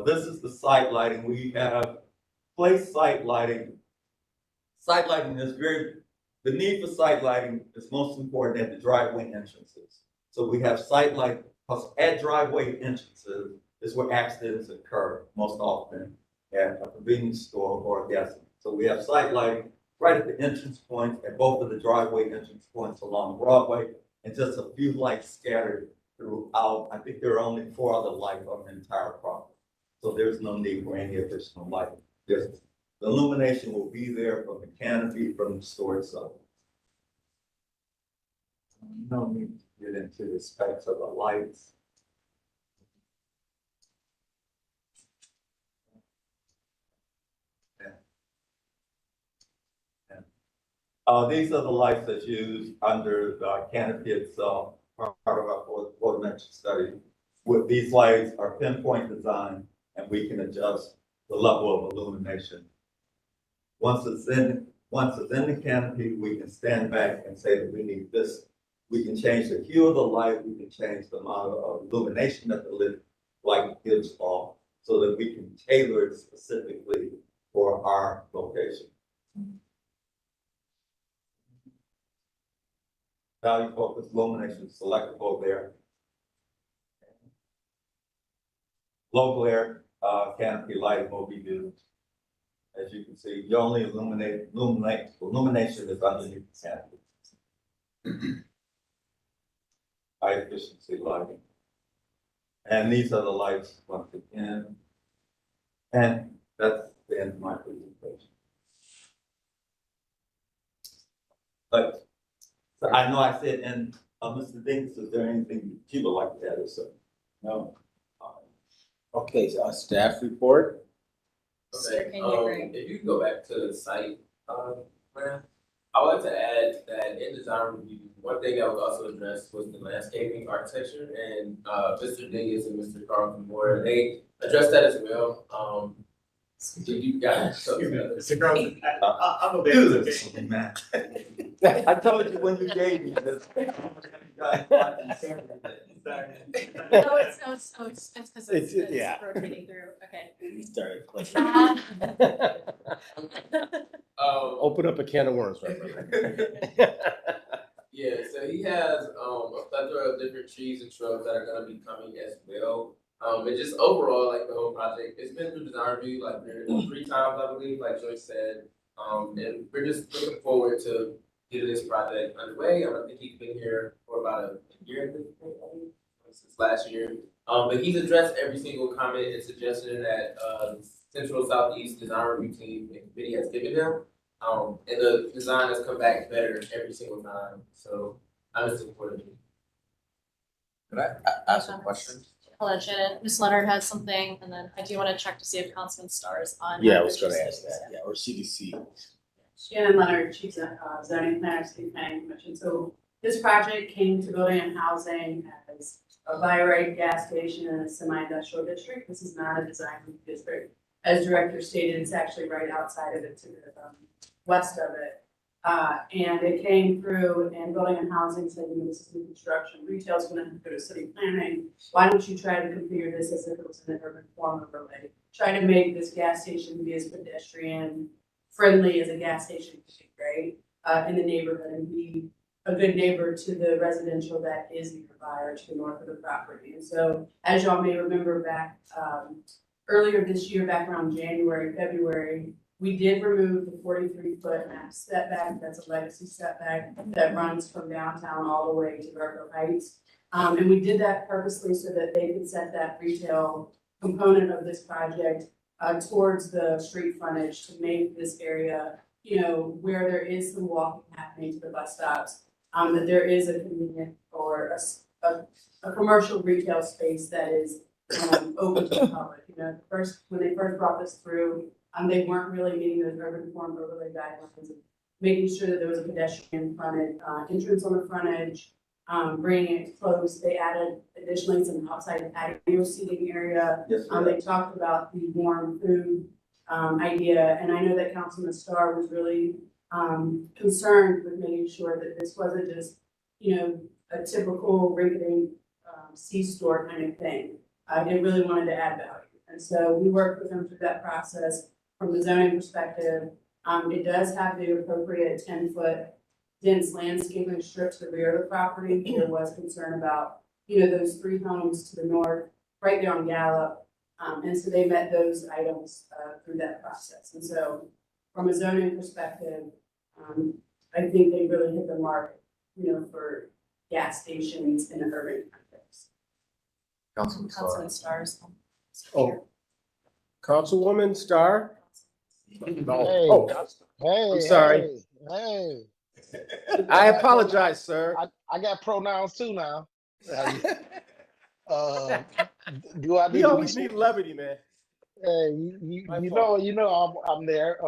This is the site lighting. We have placed site lighting. Site lighting is the need for site lighting is most important at the driveway entrances. So we have site lighting, because at driveway entrances is where accidents occur most often at a convenience store or a gas station. So we have site lighting right at the entrance point at both of the driveway entrance points along Broadway, and just a few lights scattered throughout. I think there are only 4 other lights on the entire property. So there's no need for any additional light. The illumination will be there from the canopy, from the store itself. No need to get into the specs of the lights. These are the lights that's used under the canopy itself, part of our photometric study. With these lights are pinpoint design, and we can adjust the level of illumination. Once it's in the canopy, we can stand back and say that we need this. We can change the hue of the light, we can change the amount of illumination that the light gives off, so that we can tailor it specifically for our location. Value focused illumination selectable there. Low glare canopy lighting will be used. As you can see, the only illumination is underneath the canopy. High efficiency lighting. And these are the lights once again. And that's the end of my presentation. But so I know I said, and Mr. Dingus, is there anything you would like to add or so? No. Okay, so staff report. Sir, can you agree? If you go back to the site, plan, I would like to add that in design review, one thing that was also addressed was the landscaping architecture, and Mr. Dingus and Mr. Carlton Moore, they addressed that as well. Did you guys? Mr. Carlton, I'm a Do bit. this, man. I told you when you gave me this. No, it's because It's- it's yeah. rotating through, okay. We started clicking. Open up a can of worms right now. Yeah, so he has a plethora of different trees and shrubs that are gonna be coming as well. And just overall, like the whole project, it's been through design review like 3 times, I believe, like Joyce said. And we're just looking forward to getting this project underway. I think he's been here for about a year at this point, I think, since last year. But he's addressed every single comment and suggestion that Central Southeast Design Review Team and committee has given them. And the design has come back better every single time. So I'm just looking forward to it. Could I ask a question? Hold on, Shannon. Ms. Leonard has something, and then I do want to check to see if Councilman Starr is on. Yeah, I was gonna ask that, yeah, or CDC. Shannon Leonard, Chief Zoning Planner, City Planning Commission. So this project came to Building and Housing as a by right gas station in a semi-industrial district. This is not a design district. As Director stated, it's actually right outside of it to the west of it. And it came through and Building and Housing said, this is new construction, retail's gonna have to go to city planning. Why don't you try to configure this as if it was an urban form overlay? Try to make this gas station be as pedestrian friendly as a gas station could be, right? In the neighborhood and be a good neighbor to the residential that is nearby or to the north of the property. And so, as y'all may remember back earlier this year, back around January, February, we did remove the 43-foot map setback. That's a legacy setback that runs from downtown all the way to Garfield Heights. And we did that purposely so that they could set that retail component of this project towards the street frontage to make this area, where there is some walking happening to the bus stops, that there is a convenient or a commercial retail space that is open to the public. When they first brought this through, they weren't really meeting those urban form overlay guidelines of making sure that there was a pedestrian frontage, entrance on the frontage, bringing it close. They added additionally some outside patio seating area. Yes, They talked about the warm food idea, and I know that Councilman Starr was really concerned with making sure that this wasn't just, a typical rinky-dink C-store kind of thing. They really wanted to add value. And so we worked with them through that process from the zoning perspective. It does have the appropriate 10-foot dense landscaping strip to the rear of the property. There was concern about, those 3 homes to the north, right there on Gallup. And so they met those items through that process. And so from a zoning perspective, I think they really hit the mark, for gas stations in an urban context. Councilman Stars. Oh, Councilwoman Starr? Hey, I'm sorry. hey. I apologize, sir. I got pronouns too now. Do I need We to always be? need levity, man. Hey, you know, I'm there.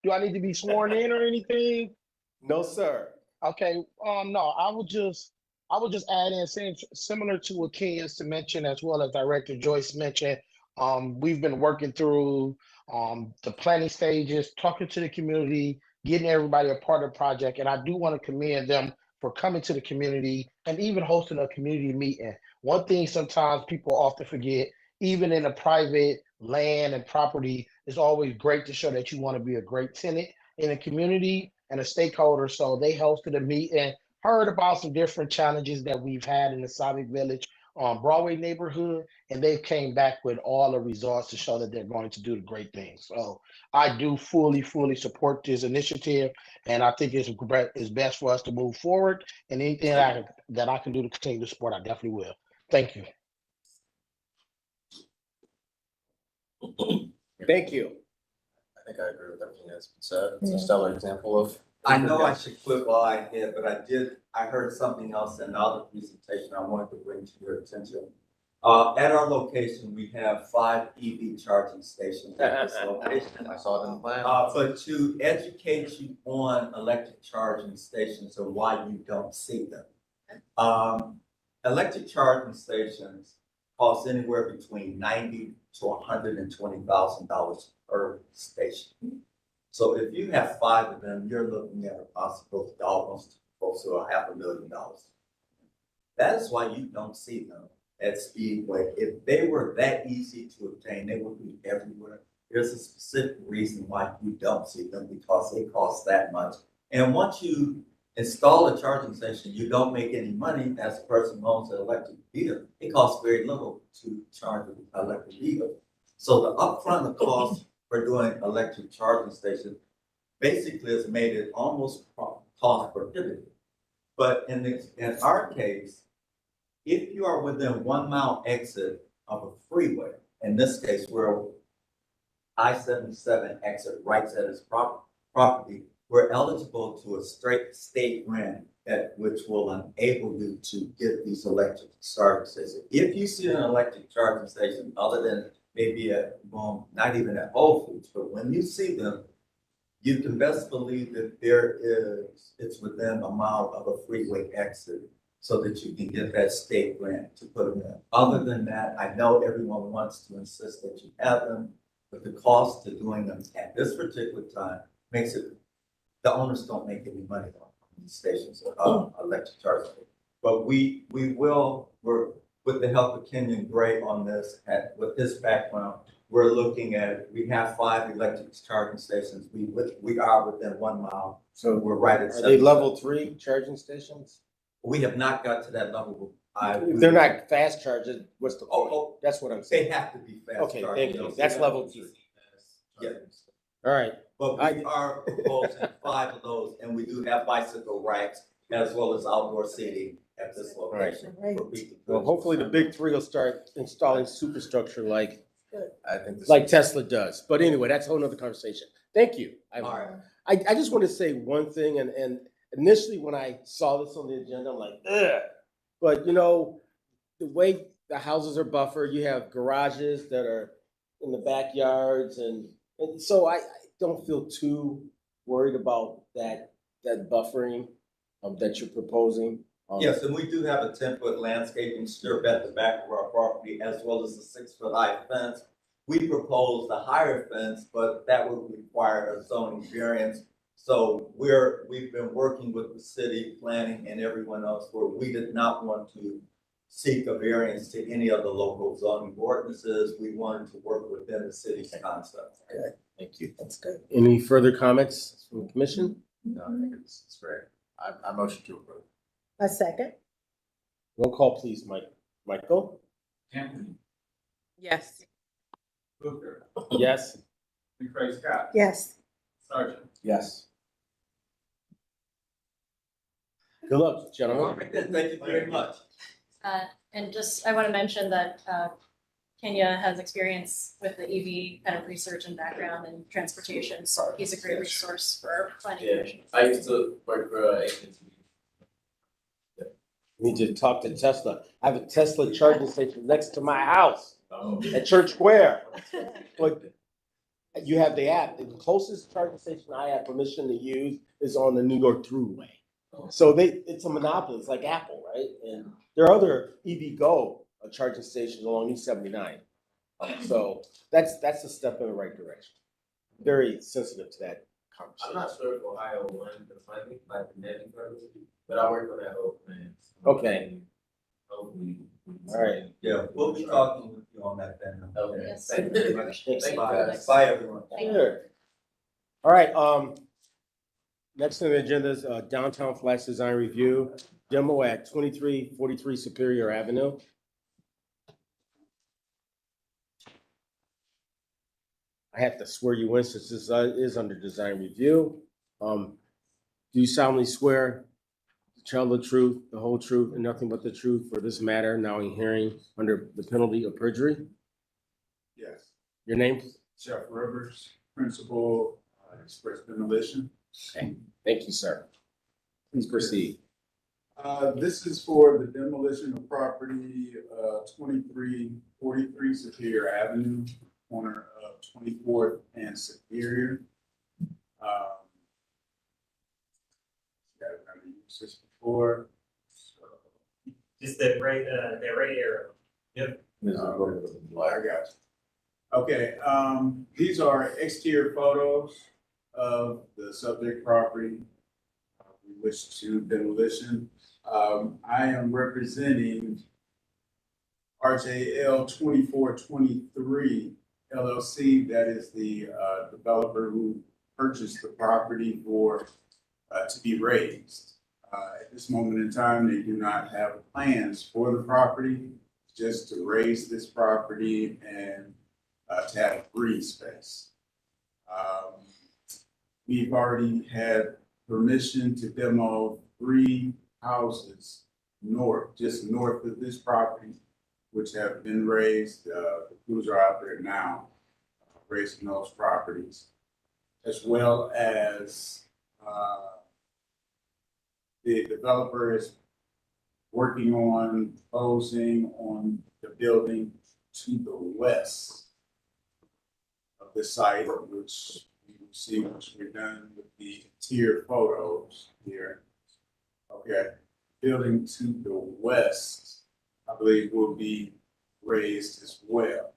Do I need to be sworn in or anything? No, sir. Okay. No, I would just add in saying similar to what Ken used to mention, as well as Director Joyce mentioned. We've been working through the planning stages, talking to the community, getting everybody a part of the project, and I do want to commend them for coming to the community and even hosting a community meeting. One thing sometimes people often forget, even in a private land and property, it's always great to show that you want to be a great tenant in a community and a stakeholder. So they hosted a meeting, heard about some different challenges that we've had in the Civic Village Broadway neighborhood, and they came back with all the results to show that they're going to do the great things. So I do fully support this initiative, and I think it's best for us to move forward. And anything that I can do to continue to support, I definitely will. Thank you. Thank you. I think I agree with everything that's been said. It's a stellar example of. I know I should quit while I did, but I heard something else in the other presentation I wanted to bring to your attention. At our location, we have 5 EV charging stations at this location. I saw it in the plan. But to educate you on electric charging stations and why you don't see them. Electric charging stations cost anywhere between $90,000 to $120,000 per station. So if you have 5 of them, you're looking at a possibility of almost close to $500,000. That is why you don't see them at Speedway. If they were that easy to obtain, they would be everywhere. There's a specific reason why you don't see them, because they cost that much. And once you install a charging station, you don't make any money as a person who owns an electric vehicle. It costs very little to charge an electric vehicle. So the upfront cost for doing electric charging stations basically has made it almost cost prohibitive. But in our case, if you are within 1 mile exit of a freeway, in this case, we're I-77 exit right at its property, we're eligible to a straight state grant which will enable you to get these electric charging stations. If you see an electric charging station other than maybe not even at Whole Foods, but when you see them, you can best believe that it's within 1 mile of a freeway exit, so that you can get that state grant to put them in. Other than that, I know everyone wants to insist that you have them, but the cost to doing them at this particular time makes it, the owners don't make any money on these stations, electric charging. But we're with the help of Kenyon Gray on this, with his background, we're looking at, we have 5 electric charging stations. We are within 1 mile. So we're right at. Are they level 3 charging stations? We have not got to that level. If they're not fast charging, what's the point? That's what I'm saying. They have to be fast. Okay, thank you. That's level 3. Yeah. All right. But we are proposing 5 of those, and we do have bicycle racks as well as outdoor seating at this location. Well, hopefully the big 3 will start installing superstructure like I think Tesla does. But anyway, that's a whole nother conversation. Thank you. I just want to say one thing, and initially when I saw this on the agenda, I'm like, ugh. But the way the houses are buffered, you have garages that are in the backyards, and so I don't feel too worried about that buffering that you're proposing. Yes, and we do have a 10-foot landscaping strip at the back of our property, as well as a 6-foot high fence. We proposed a higher fence, but that would require a zoning variance. So we've been working with the city planning and everyone else where we did not want to seek a variance to any of the local zoning ordinances. We wanted to work within the city's concept. Okay, thank you. That's good. Any further comments from the commission? No, I think it's great. I motion to approve. A second. Roll call, please, Michael. Anthony. Yes. Booker. Yes. McCray Scott. Yes. Sergeant. Yes. Good luck, gentlemen. Thank you very much. And just, I want to mention that Kenya has experience with the EV kind of research and background and transportation, so he's a great resource for planning. Yeah, commission. I used to work for AT&T. We need to talk to Tesla. I have a Tesla charging station next to my house at Church Square. But you have the app. The closest charging station I have permission to use is on the New York Thruway. So it's a monopoly. It's like Apple, right? And there are other EVgo charging stations along E79. So that's a step in the right direction. Very sensitive to that I'm conversation. not sure if Ohio won the funding, like the netting purpose, but I worked on that whole plan. Okay. Hopefully. All right. Yeah, we'll be talking with you on that then. Okay. Yes. Thank you very much. Thanks. Thank you. Bye, bye, everyone. Sure. All right, next on the agenda is downtown flash design review, demo at 2343 Superior Avenue. I have to swear you in since this is under design review. Do you solemnly swear to tell the truth, the whole truth, and nothing but the truth for this matter now in hearing under the penalty of perjury? Yes. Your name? Jeff Rivers, Principal, Express Demolition. Okay, thank you, sir. Please proceed. This is for the demolition of property, 2343 Superior Avenue, corner of 24th and Superior. Yeah, I've used this before. So, Just the right arrow. Yep. I got you. Okay, these are exterior photos of the subject property. We wish to demolition. I am representing RJL 2423 LLC. That is the developer who purchased the property for to be raised. At this moment in time, they do not have plans for the property, just to raise this property and to have green space. We've already had permission to demo 3 houses just north of this property, which have been raised. The crews are out there now raising those properties, as well as the developer is working on closing on the building to the west of the site, which you will see once we're done with the interior photos here. Okay, building to the west, I believe, will be raised as well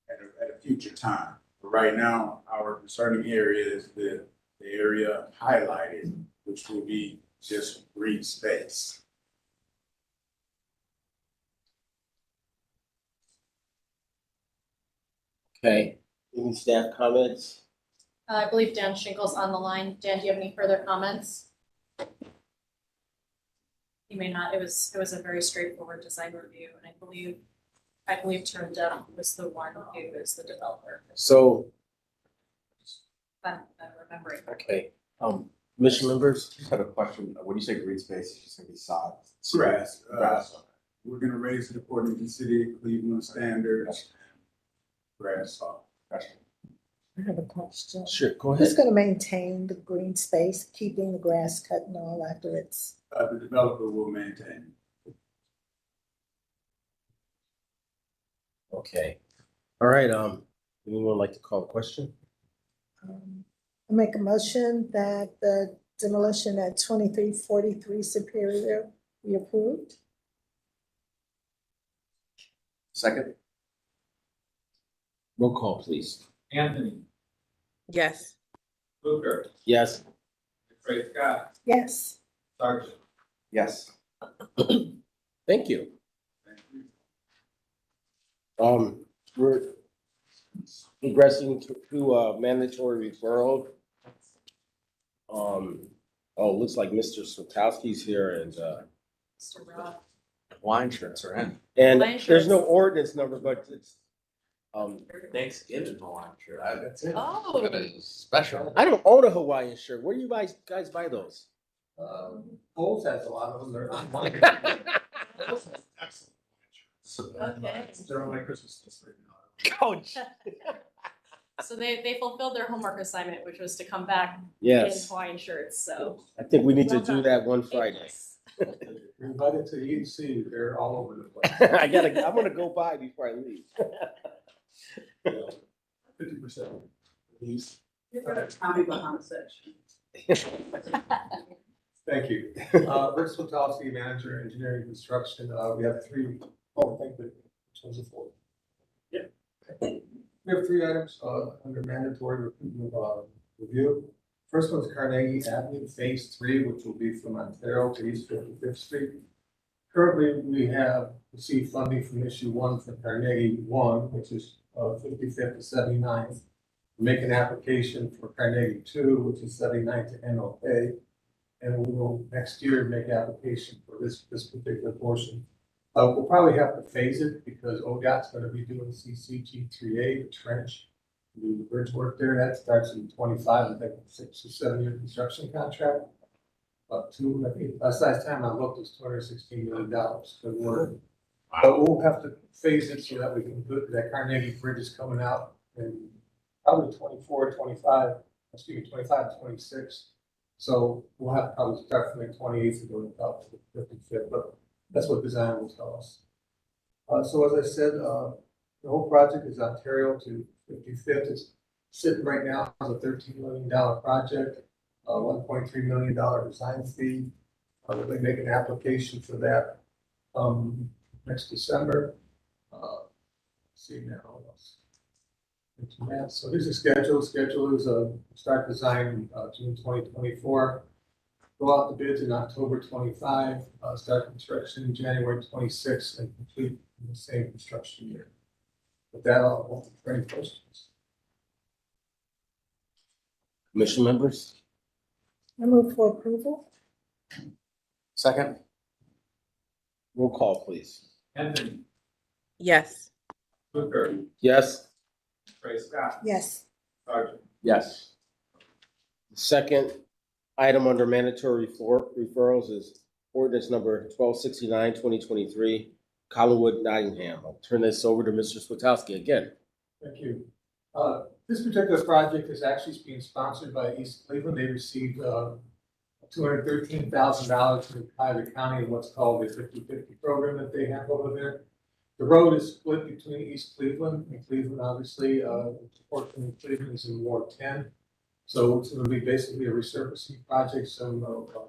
at a future time. But right now, our concerning area is the area highlighted, which will be just green space. Okay, any staff comments? I believe Dan Schinkel's on the line. Dan, do you have any further comments? You may not. It was a very straightforward design review, and I believe Turn Deaf was the one who was the developer. So, I'm remembering. okay, mission members? Just have a question. When you say green space, it's just gonna be sod. Grass. Grass. We're gonna raise it according to City of Cleveland standards. Grass. I have a question. Sure, go Who's ahead. gonna maintain the green space, keeping the grass cut and all after it's? The developer will maintain. Okay, all right, anyone like to call a question? I make a motion that the demolition at 2343 Superior be approved. Second? Roll call, please. Anthony, Yes. Booker, Yes. Craig Scott, Yes. Sargent. Yes. Thank you. We're progressing to mandatory referral. Looks like Mr. Sotowski's here and, Mr. Roth. Wine insurance are in. and Wine there's no insurance. ordinance number, but it's, Thanksgiving wine shirt. That's it. Oh. Special. I don't own a Hawaiian shirt. Where do you guys buy those? Kohl's has a lot of them, they're online. Okay. They're on my Christmas list right now. Coach. So they fulfilled their homework assignment, which was to come back in Yes. Hawaiian shirts, so. I think we need to Well do done. that one Friday. You're invited to EDC, they're all over the place. I'm gonna go by before I leave. 50%. Tommy Bahama section. Thank you. Rick Swatowski, manager, engineering, construction. We have three, thank you. Which one's it for? Yep. We have three items, under mandatory review. First one's Carnegie Avenue, Phase 3, which will be from Ontario to East 55th Street. Currently, we have received funding from issue 1 for Carnegie 1, which is 55th to 79th. Make an application for Carnegie 2, which is 79th to NOA. And we will next year make application for this particular portion. We'll probably have to phase it because ODOT's gonna be doing CCG 3A, the trench. The bridge work there, that starts in 25, I think, 6 or 7 year construction contract. But I think, last time I looked, it was $216 million for the work. But we'll have to phase it so that we can put that Carnegie Bridge is coming out in probably 24, 25, excuse me, 25, 26. So we'll have to probably start from the 28th and go up to the 55th, but that's what design will tell us. So as I said, the whole project is Ontario to 55th. It's sitting right now as a $13 million project, $1.3 million design fee. They make an application for that next December. See now what else. So here's the schedule. Schedule is start design June 2024. Go out the bids in October 25. Start construction in January 26, and complete in the same construction year. With that, I'll open for any questions. Commission members? I move for approval. Second. Roll call, please. Anthony, Yes. Booker, Yes? Ray Scott, Yes. Sergeant. Yes. The second item under mandatory referrals is ordinance number 1269, 2023, Collinwood, Nottingham. I'll turn this over to Mr. Swatowski again. Thank you. This particular project is actually being sponsored by East Cleveland. They received $213,000 from the Cuyahoga County in what's called the 50/50 program that they have over there. The road is split between East Cleveland and Cleveland, obviously. The portion of Cleveland is in Ward 10. So it's going to be basically a resurfacing project, some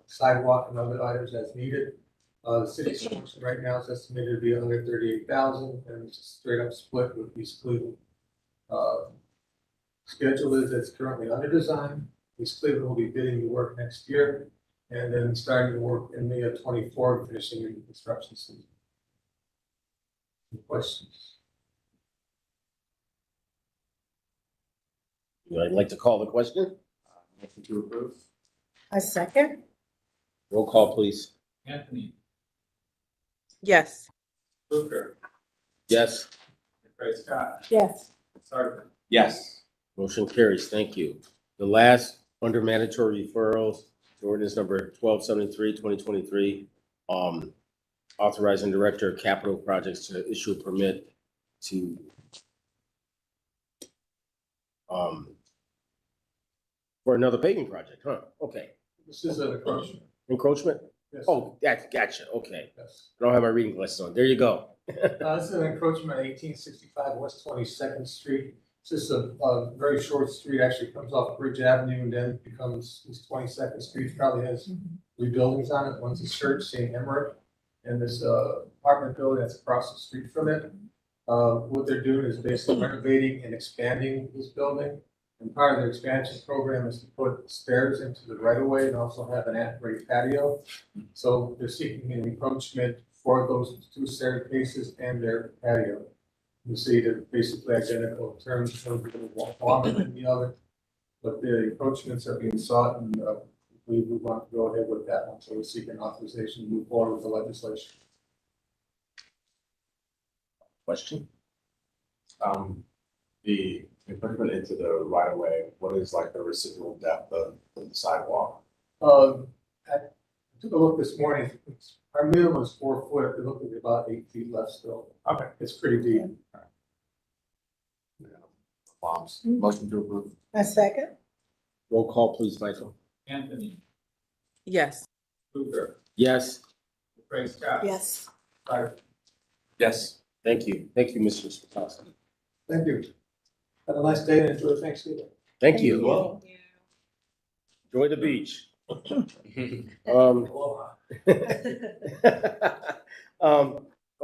sidewalk and other items as needed. The city's portion right now is estimated to be $138,000, and it's a straight up split with East Cleveland. Schedule is it's currently under design. East Cleveland will be bidding the work next year, and then starting the work in May of 24, finishing in the construction season. Any questions? I'd like to call the question. Motion to approve. I second. Roll call, please. Anthony, Yes. Booker, Yes? Ray Scott, Yes. Sergeant. Yes. Motion carries. Thank you. The last under mandatory referrals, ordinance number 1273, 2023, authorizing Director of Capital Projects to issue a permit to for another paving project, huh? Okay. This is an encroachment. Encroachment? Yes. Oh, gotcha. Okay. Yes. I don't have my reading glasses on. There you go. This is an encroachment at 1865 West 22nd Street. It's just a very short street, actually comes off Bridge Avenue and then becomes this 22nd Street. Probably has three buildings on it. One's a church, St. Emmerich, and this apartment building that's across the street from it. What they're doing is basically renovating and expanding this building. And part of their expansion program is to put stairs into the right of way and also have an at-grade patio. So they're seeking an encroachment for those two staircases and their patio. You see they're basically identical in terms of one longer than the other, but the encroachments are being sought, and we want to go ahead with that one. So we're seeking authorization to move forward with the legislation. Question? The encroachment into the right of way, what is like the residual depth of the sidewalk? took a look this morning, our minimum is 4 foot, it looked like about 8 feet left still. Okay. It's pretty deep. Bombs. Motion to approve. A second? Roll call, please, Michael. Anthony, Yes. Hoover, Yes, Craig Scott. Yes. Tyler. Yes. thank you. Thank you, Mr. Spitowski. Thank you. Have a nice day and enjoy Thanksgiving. Thank you. Well, enjoy the beach.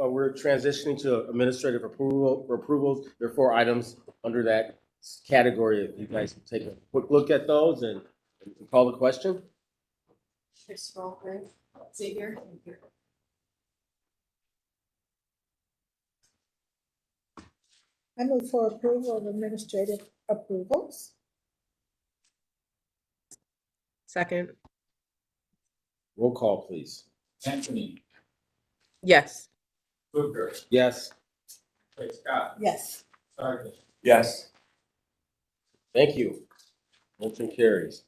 We're transitioning to administrative approvals. There are 4 items under that category. If you guys can take a quick look at those and call the question. Scroll through. Xavier. I move for approval of administrative approvals. Second. Roll call, please. Anthony, Yes. Hoover, Yes, Craig Scott. Yes. Tyler. Yes. thank you. Motion carries.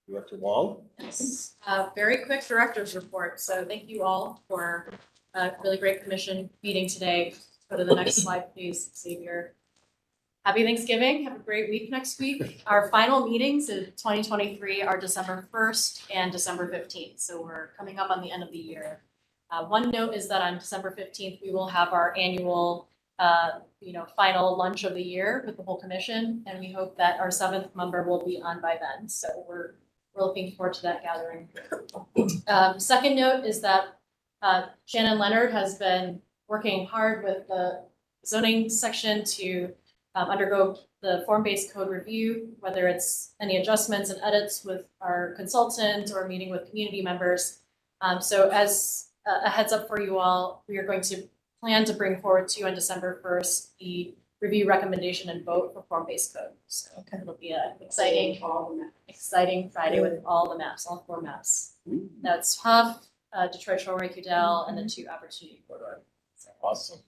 Director Wong? Yes. Very quick director's report. So thank you all for a really great commission meeting today. Go to the next slide, please, Xavier. Happy Thanksgiving. Have a great week next week. Our final meetings in 2023 are December 1st and December 15th. So we're coming up on the end of the year. One note is that on December 15th, we will have our annual final lunch of the year with the whole commission. And we hope that our 7th member will be on by then. So we're looking forward to that gathering. Second note is that Shannon Leonard has been working hard with the zoning section to undergo the form-based code review, whether it's any adjustments and edits with our consultant or meeting with community members. So as a heads up for you all, we are going to plan to bring forward to you on December 1st the review recommendation and vote for form-based code. So it'll be an exciting Friday with all the maps, all 4 maps. That's Huff, Detroit Shoreway, Cudell, and the 2 Opportunity Corridor. So awesome.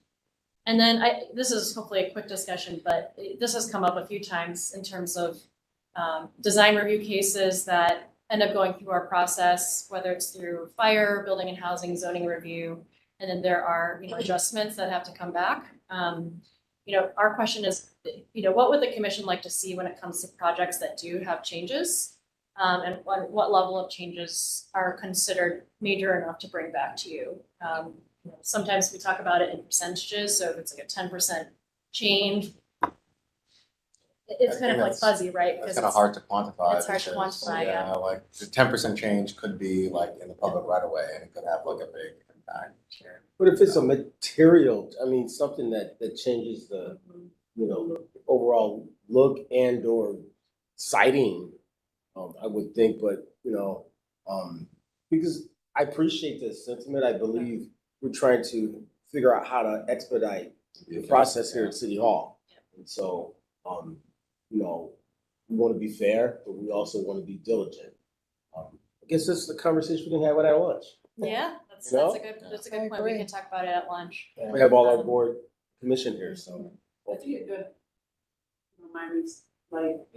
And then this is hopefully a quick discussion, but this has come up a few times in terms of design review cases that end up going through our process, whether it's through fire, building and housing, zoning review, and then there are adjustments that have to come back. Our question is, what would the commission like to see when it comes to projects that do have changes? And what level of changes are considered major enough to bring back to you? Sometimes we talk about it in percentages, so if it's like a 10% change, it's kind of like fuzzy, right? It's kind of hard to quantify. It's hard to quantify, yeah. Like the 10% change could be like in the public right away and it could have like a big impact. Sure. But if it's a material, something that changes the, overall look and or sighting, I would think, but, because I appreciate this sentiment, I believe we're trying to figure out how to expedite the process here at City Hall. And so, we want to be fair, but we also want to be diligent. I guess this is the conversation we can have at lunch. Yeah, that's a good point. We can talk about it at lunch. We have all our board commission here, so. I think it could remind me,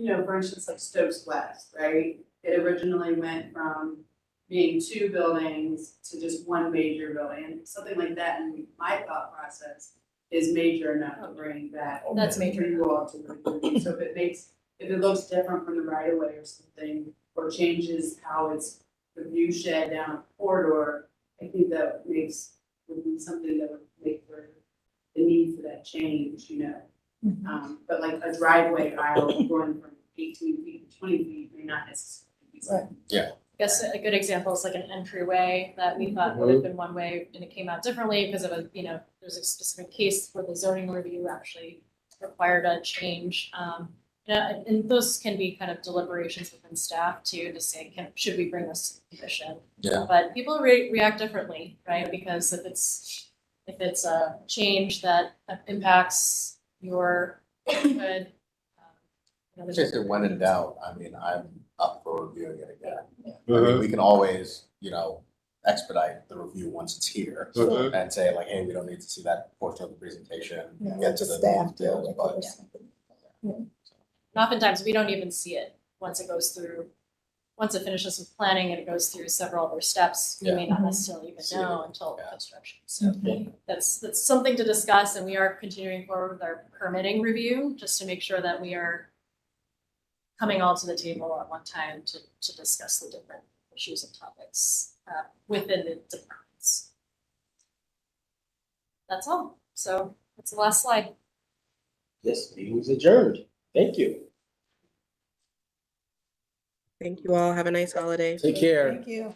for instance, like Stokes West, right? It originally went from being 2 buildings to just 1 major building, something like that. And my thought process is major enough to bring that. That's major. You all to review. So if it looks different from the right of way or something, or changes how it's the view shed down a corridor, I think that would be something that would make for the need for that change, But like a driveway aisle going from 18 feet to 20 feet may not necessarily be something. Yeah. I guess a good example is like an entryway that we thought would have been one way and it came out differently because of there's a specific case where the zoning review actually required a change. And those can be kind of deliberations within staff too, to say, should we bring this to the commission? Yeah. But people react differently, right? Because if it's a change that impacts your neighborhood, Just when in doubt, I'm up for reviewing it again. We can always, expedite the review once it's here and say like, hey, we don't need to see that portion of the presentation. Get to the staff details, but and oftentimes we don't even see it once it goes through once it finishes with planning and it goes through several other steps, we may not necessarily even know until construction. So that's something to discuss, and we are continuing forward with our permitting review, just to make sure that we are coming all to the table at one time to discuss the different issues and topics within the departments. That's all. So that's the last slide. Yes, meeting is adjourned. Thank you. Thank you all. Have a nice holiday. Take care. Thank you.